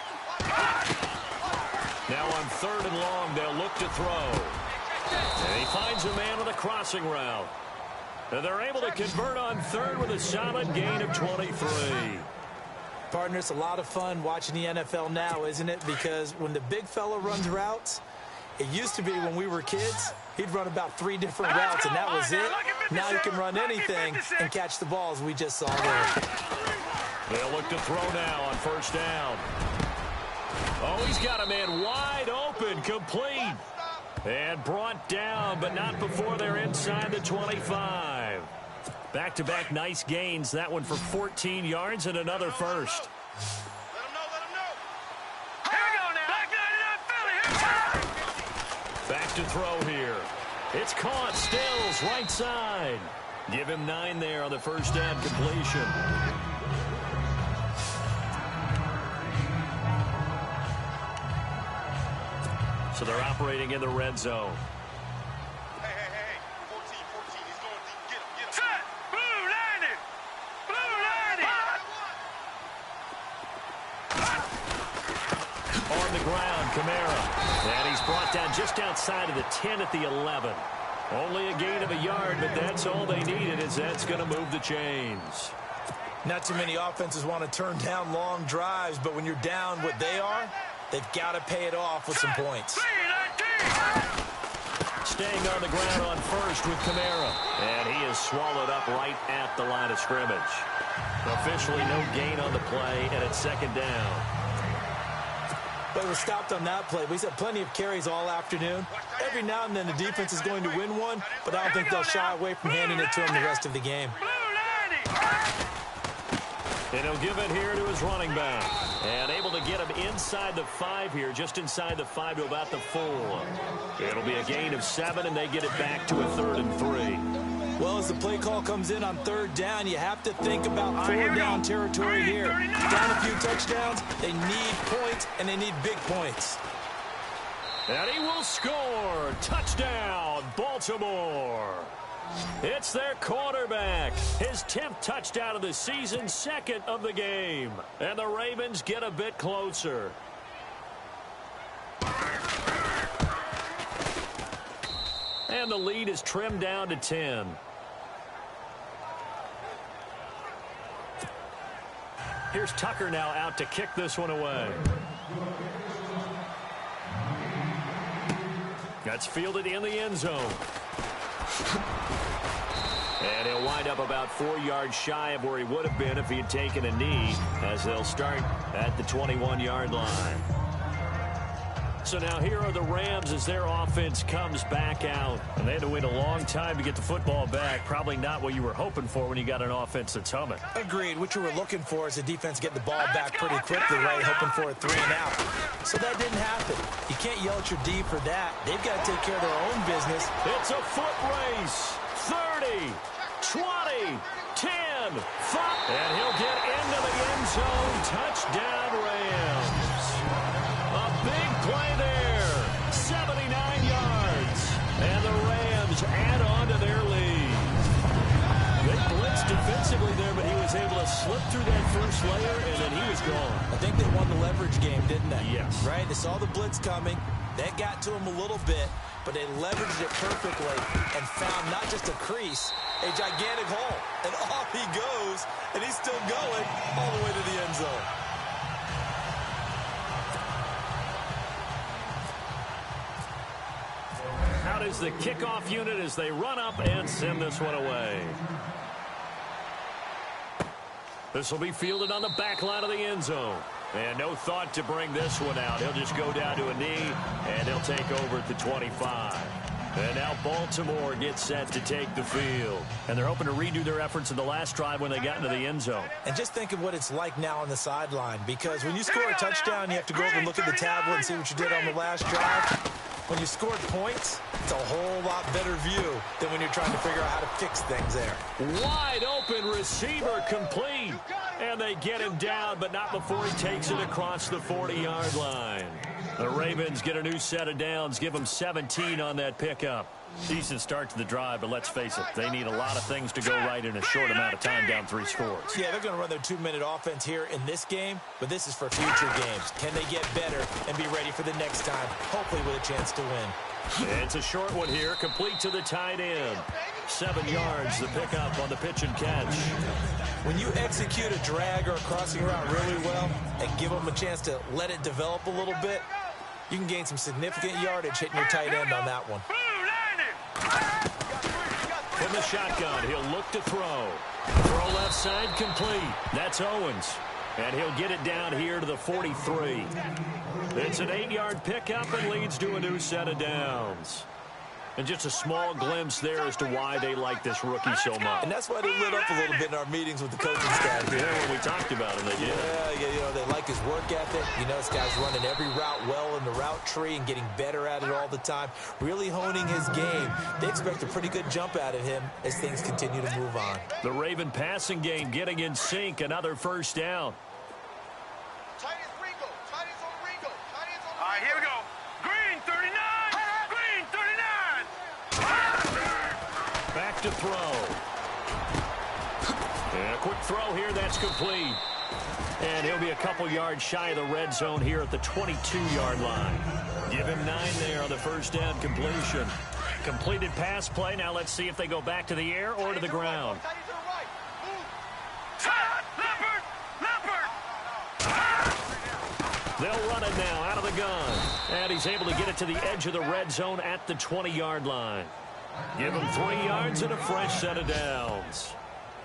Now on 3rd and long, they'll look to throw. And he finds a man on a crossing route. And they're able to convert on 3rd with a solid gain of 23. Partner, it's a lot of fun watching the NFL now, isn't it? Because when the big fella runs routes, it used to be when we were kids, he'd run about 3 different routes, and that was it. Now he can run anything and catch the balls we just saw there. They'll look to throw now on 1st down. Oh, he's got a man wide open, complete. And brought down, but not before they're inside the 25. Back-to-back nice gains. That one for 14 yards and another 1st. Let him know. Here we go now. Back 99 Philly. Back to throw here. It's caught. Stills right side. Give him 9 there on the 1st down completion. So they're operating in the red zone. Hey. 14. He's going deep. Get him. Set. Blue 90. On the ground, Kamara. And he's brought down just outside of the 10 at the 11. Only a gain of a yard, but that's all they needed, as that's going to move the chains. Not too many offenses want to turn down long drives, but when you're down what they are, they've got to pay it off with some points. Staying on the ground on 1st with Kamara. And he is swallowed up right at the line of scrimmage. Officially no gain on the play, and it's 2nd down. But we're stopped on that play. We've had plenty of carries all afternoon. Every now and then the defense is going to win one, but I don't think they'll shy away from handing it to him the rest of the game. And he'll give it here to his running back. And able to get him inside the 5 here, just inside the 5 to about the 4. It'll be a gain of 7, and they get it back to a 3rd and 3. Well, as the play call comes in on 3rd down, you have to think about 4 down territory here. Down a few touchdowns, they need points, and they need big points. And he will score. Touchdown, Baltimore. It's their quarterback. His 10th touchdown of the season, 2nd of the game. And the Ravens get a bit closer. And the lead is trimmed down to 10. Here's Tucker now out to kick this one away. That's fielded in the end zone. And he'll wind up about 4 yards shy of where he would have been if he had taken a knee, as they'll start at the 21-yard line. So now here are the Rams as their offense comes back out. And they had to wait a long time to get the football back. Probably not what you were hoping for when you got an offense that's humming. Agreed. What you were looking for is the defense get the ball back pretty quickly, right? Hoping for a 3 and out. So that didn't happen. You can't yell at your D for that. They've got to take care of their own business. It's a foot race. 30, 20, 10, 5. And he'll get into the end zone. Touchdown, Rams. A big play there. 79 yards. And the Rams add on to their lead. They blitzed defensively there, but he was able to slip through that first layer, and then he was gone. I think they won the leverage game, didn't they? Yes. Right? They saw the blitz coming. That got to him a little bit, but they leveraged it perfectly and found not just a crease, a gigantic hole. And off he goes, and he's still going all the way to the end zone. Out is the kickoff unit as they run up and send this one away. This will be fielded on the back line of the end zone. And no thought to bring this one out. He'll just go down to a knee, and he'll take over at the 25. And now Baltimore gets set to take the field. And they're hoping to redo their efforts in the last drive when they got into the end zone. And just think of what it's like now on the sideline, because when you score a touchdown, you have to go over and look at the tablet and see what you did on the last drive. When you scored points, it's a whole lot better view than when you're trying to figure out how to fix things there. Wide open receiver complete. And they get him down, but not before he takes it across the 40-yard line. The Ravens get a new set of downs, give them 17 on that pickup. Decent start to the drive, but let's face it, they need a lot of things to go right in a short amount of time down 3 scores. Yeah, they're going to run their 2-minute offense here in this game, but this is for future games. Can they get better and be ready for the next time, hopefully with a chance to win? It's a short one here, complete to the tight end. 7 yards, the pickup on the pitch and catch. When you execute a drag or a crossing route really well and give them a chance to let it develop a little bit, you can gain some significant yardage hitting your tight end on that one. From the shotgun, he'll look to throw. Throw left side complete. That's Owens. And he'll get it down here to the 43. It's an 8-yard pickup and leads to a new set of downs. And just a small glimpse there as to why they like this rookie so much. And that's why they lit up a little bit in our meetings with the coaching staff here. Yeah, when we talked about him, they did. Yeah, you know, they like his work ethic. You know, this guy's running every route well in the route tree and getting better at it all the time, really honing his game. They expect a pretty good jump out of him as things continue to move on. The Raven passing game getting in sync, another first down. All right, here we go. Green, 39. Green, 39. Back to throw. And a quick throw here, that's complete. And he'll be a couple yards shy of the red zone here at the 22-yard line. Give him 9 there on the first down completion. Completed pass play. Now let's see if they go back to the air or to the ground. They'll run it now out of the gun. And he's able to get it to the edge of the red zone at the 20-yard line. Give him 3 yards and a fresh set of downs.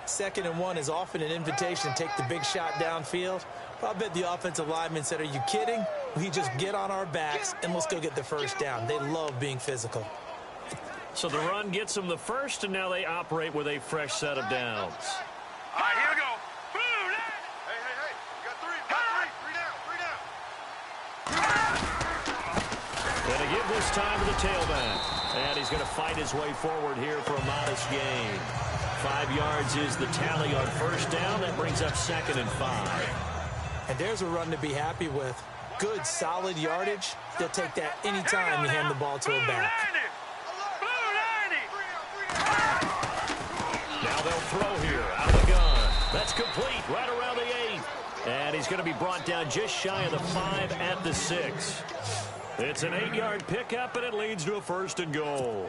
2nd and 1 is often an invitation to take the big shot downfield. I bet the offensive lineman said, are you kidding? We just get on our backs and let's go get the first down. They love being physical. So the run gets them the first, and now they operate with a fresh set of downs. All right, here we go. Hey. You got 3. And to give this time to the tailback. And he's going to fight his way forward here for a modest gain. 5 yards is the tally on first down. That brings up 2nd and 5. And there's a run to be happy with. Good, solid yardage. They'll take that anytime you hand the ball to a back. Now they'll throw here out of the gun. That's complete right around the 8. And he's going to be brought down just shy of the 5 at the 6. It's an 8-yard pickup, and it leads to a 1st and goal.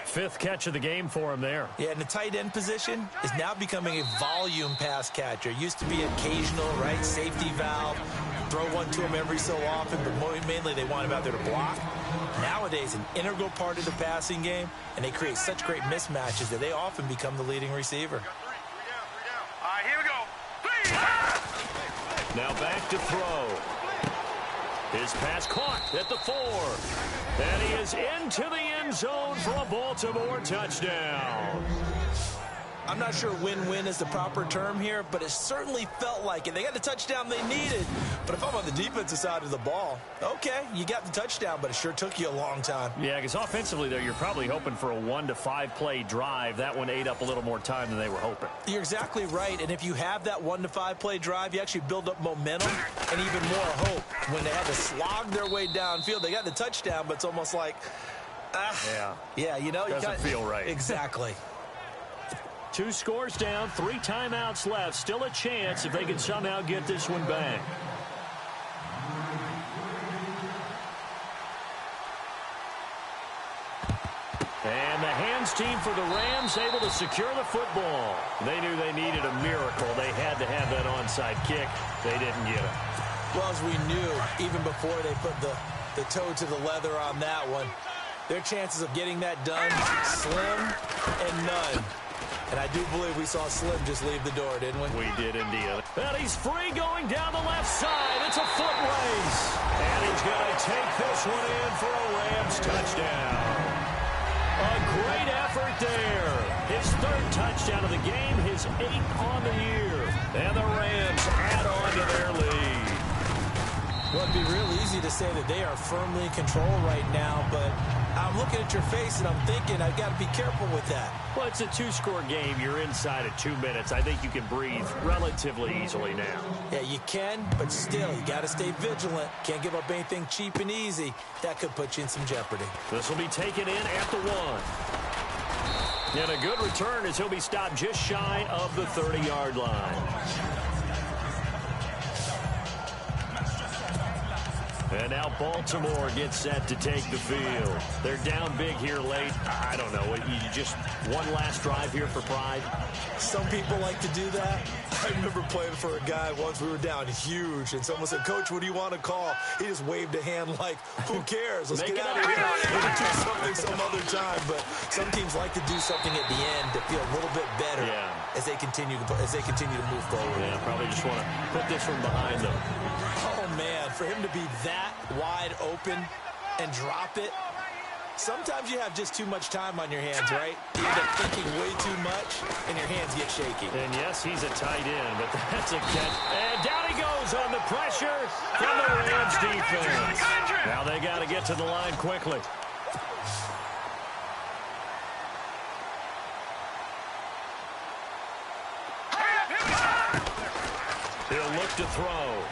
5th catch of the game for him there. Yeah, and the tight end position is now becoming a volume pass catcher. Used to be occasional, right, safety valve. Throw one to him every so often, but mainly they want him out there to block. Nowadays, an integral part of the passing game, and they create such great mismatches that they often become the leading receiver. 3 down. All right, here we go. 3. Now back to throw. His pass caught at the 4. And he is into the end zone for a Baltimore touchdown. I'm not sure win-win is the proper term here, but it certainly felt like it. They got the touchdown they needed. But if I'm on the defensive side of the ball, okay, you got the touchdown, but it sure took you a long time. Yeah, because offensively there, you're probably hoping for a 1 to 5 play drive. That one ate up a little more time than they were hoping. You're exactly right. And if you have that 1 to 5 play drive, you actually build up momentum and even more hope. When they had to slog their way downfield, they got the touchdown, but it's almost like, yeah, you know, doesn't feel right. Exactly. 2 scores down, 3 timeouts left. Still a chance if they can somehow get this one back. And the hands team for the Rams able to secure the football. They knew they needed a miracle. They had to have that onside kick. They didn't get it. Well, as we knew, even before they put the toe to the leather on that one, their chances of getting that done, slim and none. And I do believe we saw Slim just leave the door, didn't we? We did indeed. And he's free going down the left side. It's a foot race. And he's going to take this one in for a Rams touchdown. A great effort there. His 3rd touchdown of the game, his 8th on the year. And the Rams add on to their lead. Well, it'd be real easy to say that they are firmly in control right now, but I'm looking at your face and I'm thinking I've got to be careful with that. Well, it's a 2-score game. You're inside of 2 minutes. I think you can breathe relatively easily now. Yeah, you can, but still, you got to stay vigilant. Can't give up anything cheap and easy. That could put you in some jeopardy. This will be taken in at the 1. And a good return as he'll be stopped just shy of the 30-yard line. And now Baltimore gets set to take the field. They're down big here late. I don't know. You just one last drive here for pride? Some people like to do that. I remember playing for a guy once. We were down huge, and someone said, "Coach, what do you want to call?" He just waved a hand like, "Who cares? Let's get out of here. We'll do something some other time." But some teams like to do something at the end to feel a little bit better as they continue to move forward. Yeah, probably just want to put this one behind them. Oh, man, for him to be that wide open and drop it, sometimes you have just too much time on your hands, right? You end up thinking way too much, and your hands get shaky. And yes, he's a tight end, but that's a catch. And down he goes on the pressure from the Rams defense. Now they got to get to the line quickly. He'll look to throw.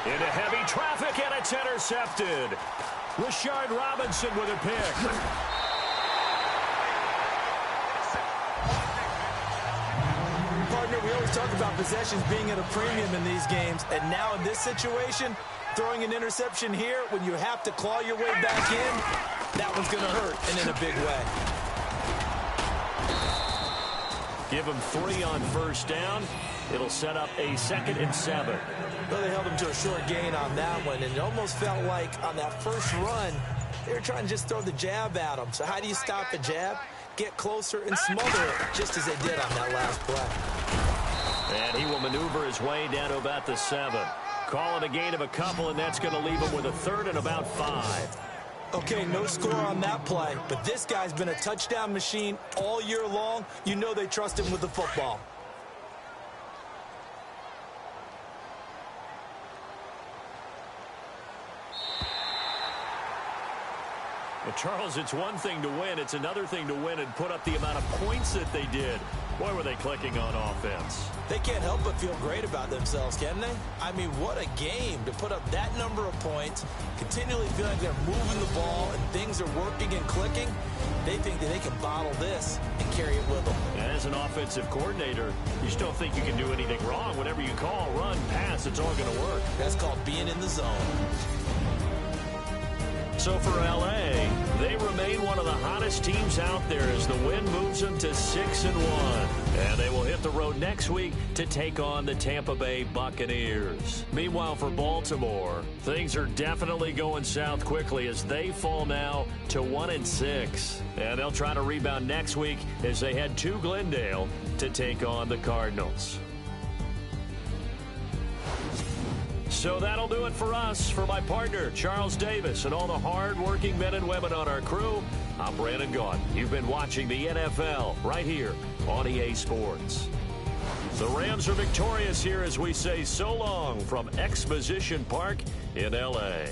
Into heavy traffic, and it's intercepted. Rashard Robinson with a pick. Partner, we always talk about possessions being at a premium in these games, and now in this situation, throwing an interception here when you have to claw your way back in, that one's going to hurt, and in a big way. Give him 3 on first down. It'll set up a 2nd and 7. Well, they held him to a short gain on that one, and it almost felt like on that first run, they were trying to just throw the jab at him. So how do you stop the jab? Get closer and smother it, just as they did on that last play. And he will maneuver his way down to about the 7. Call it a gain of a couple, and that's going to leave him with a 3rd and about 5. Okay, no score on that play, but this guy's been a touchdown machine all year long. You know they trust him with the football. Well, Charles, it's one thing to win. It's another thing to win and put up the amount of points that they did. Boy, were they clicking on offense. They can't help but feel great about themselves, can they? I mean, what a game to put up that number of points, continually feeling like they're moving the ball and things are working and clicking. They think that they can bottle this and carry it with them. And as an offensive coordinator, you still think you can do anything wrong. Whatever you call, run, pass, it's all going to work. That's called being in the zone. So for L.A., they remain one of the hottest teams out there as the win moves them to 6-1. And they will hit the road next week to take on the Tampa Bay Buccaneers. Meanwhile, for Baltimore, things are definitely going south quickly as they fall now to 1-6. And they'll try to rebound next week as they head to Glendale to take on the Cardinals. So that'll do it for us. For my partner, Charles Davis, and all the hard-working men and women on our crew, I'm Brandon Gaudin. You've been watching the NFL right here on EA Sports. The Rams are victorious here as we say so long from Exposition Park in L.A.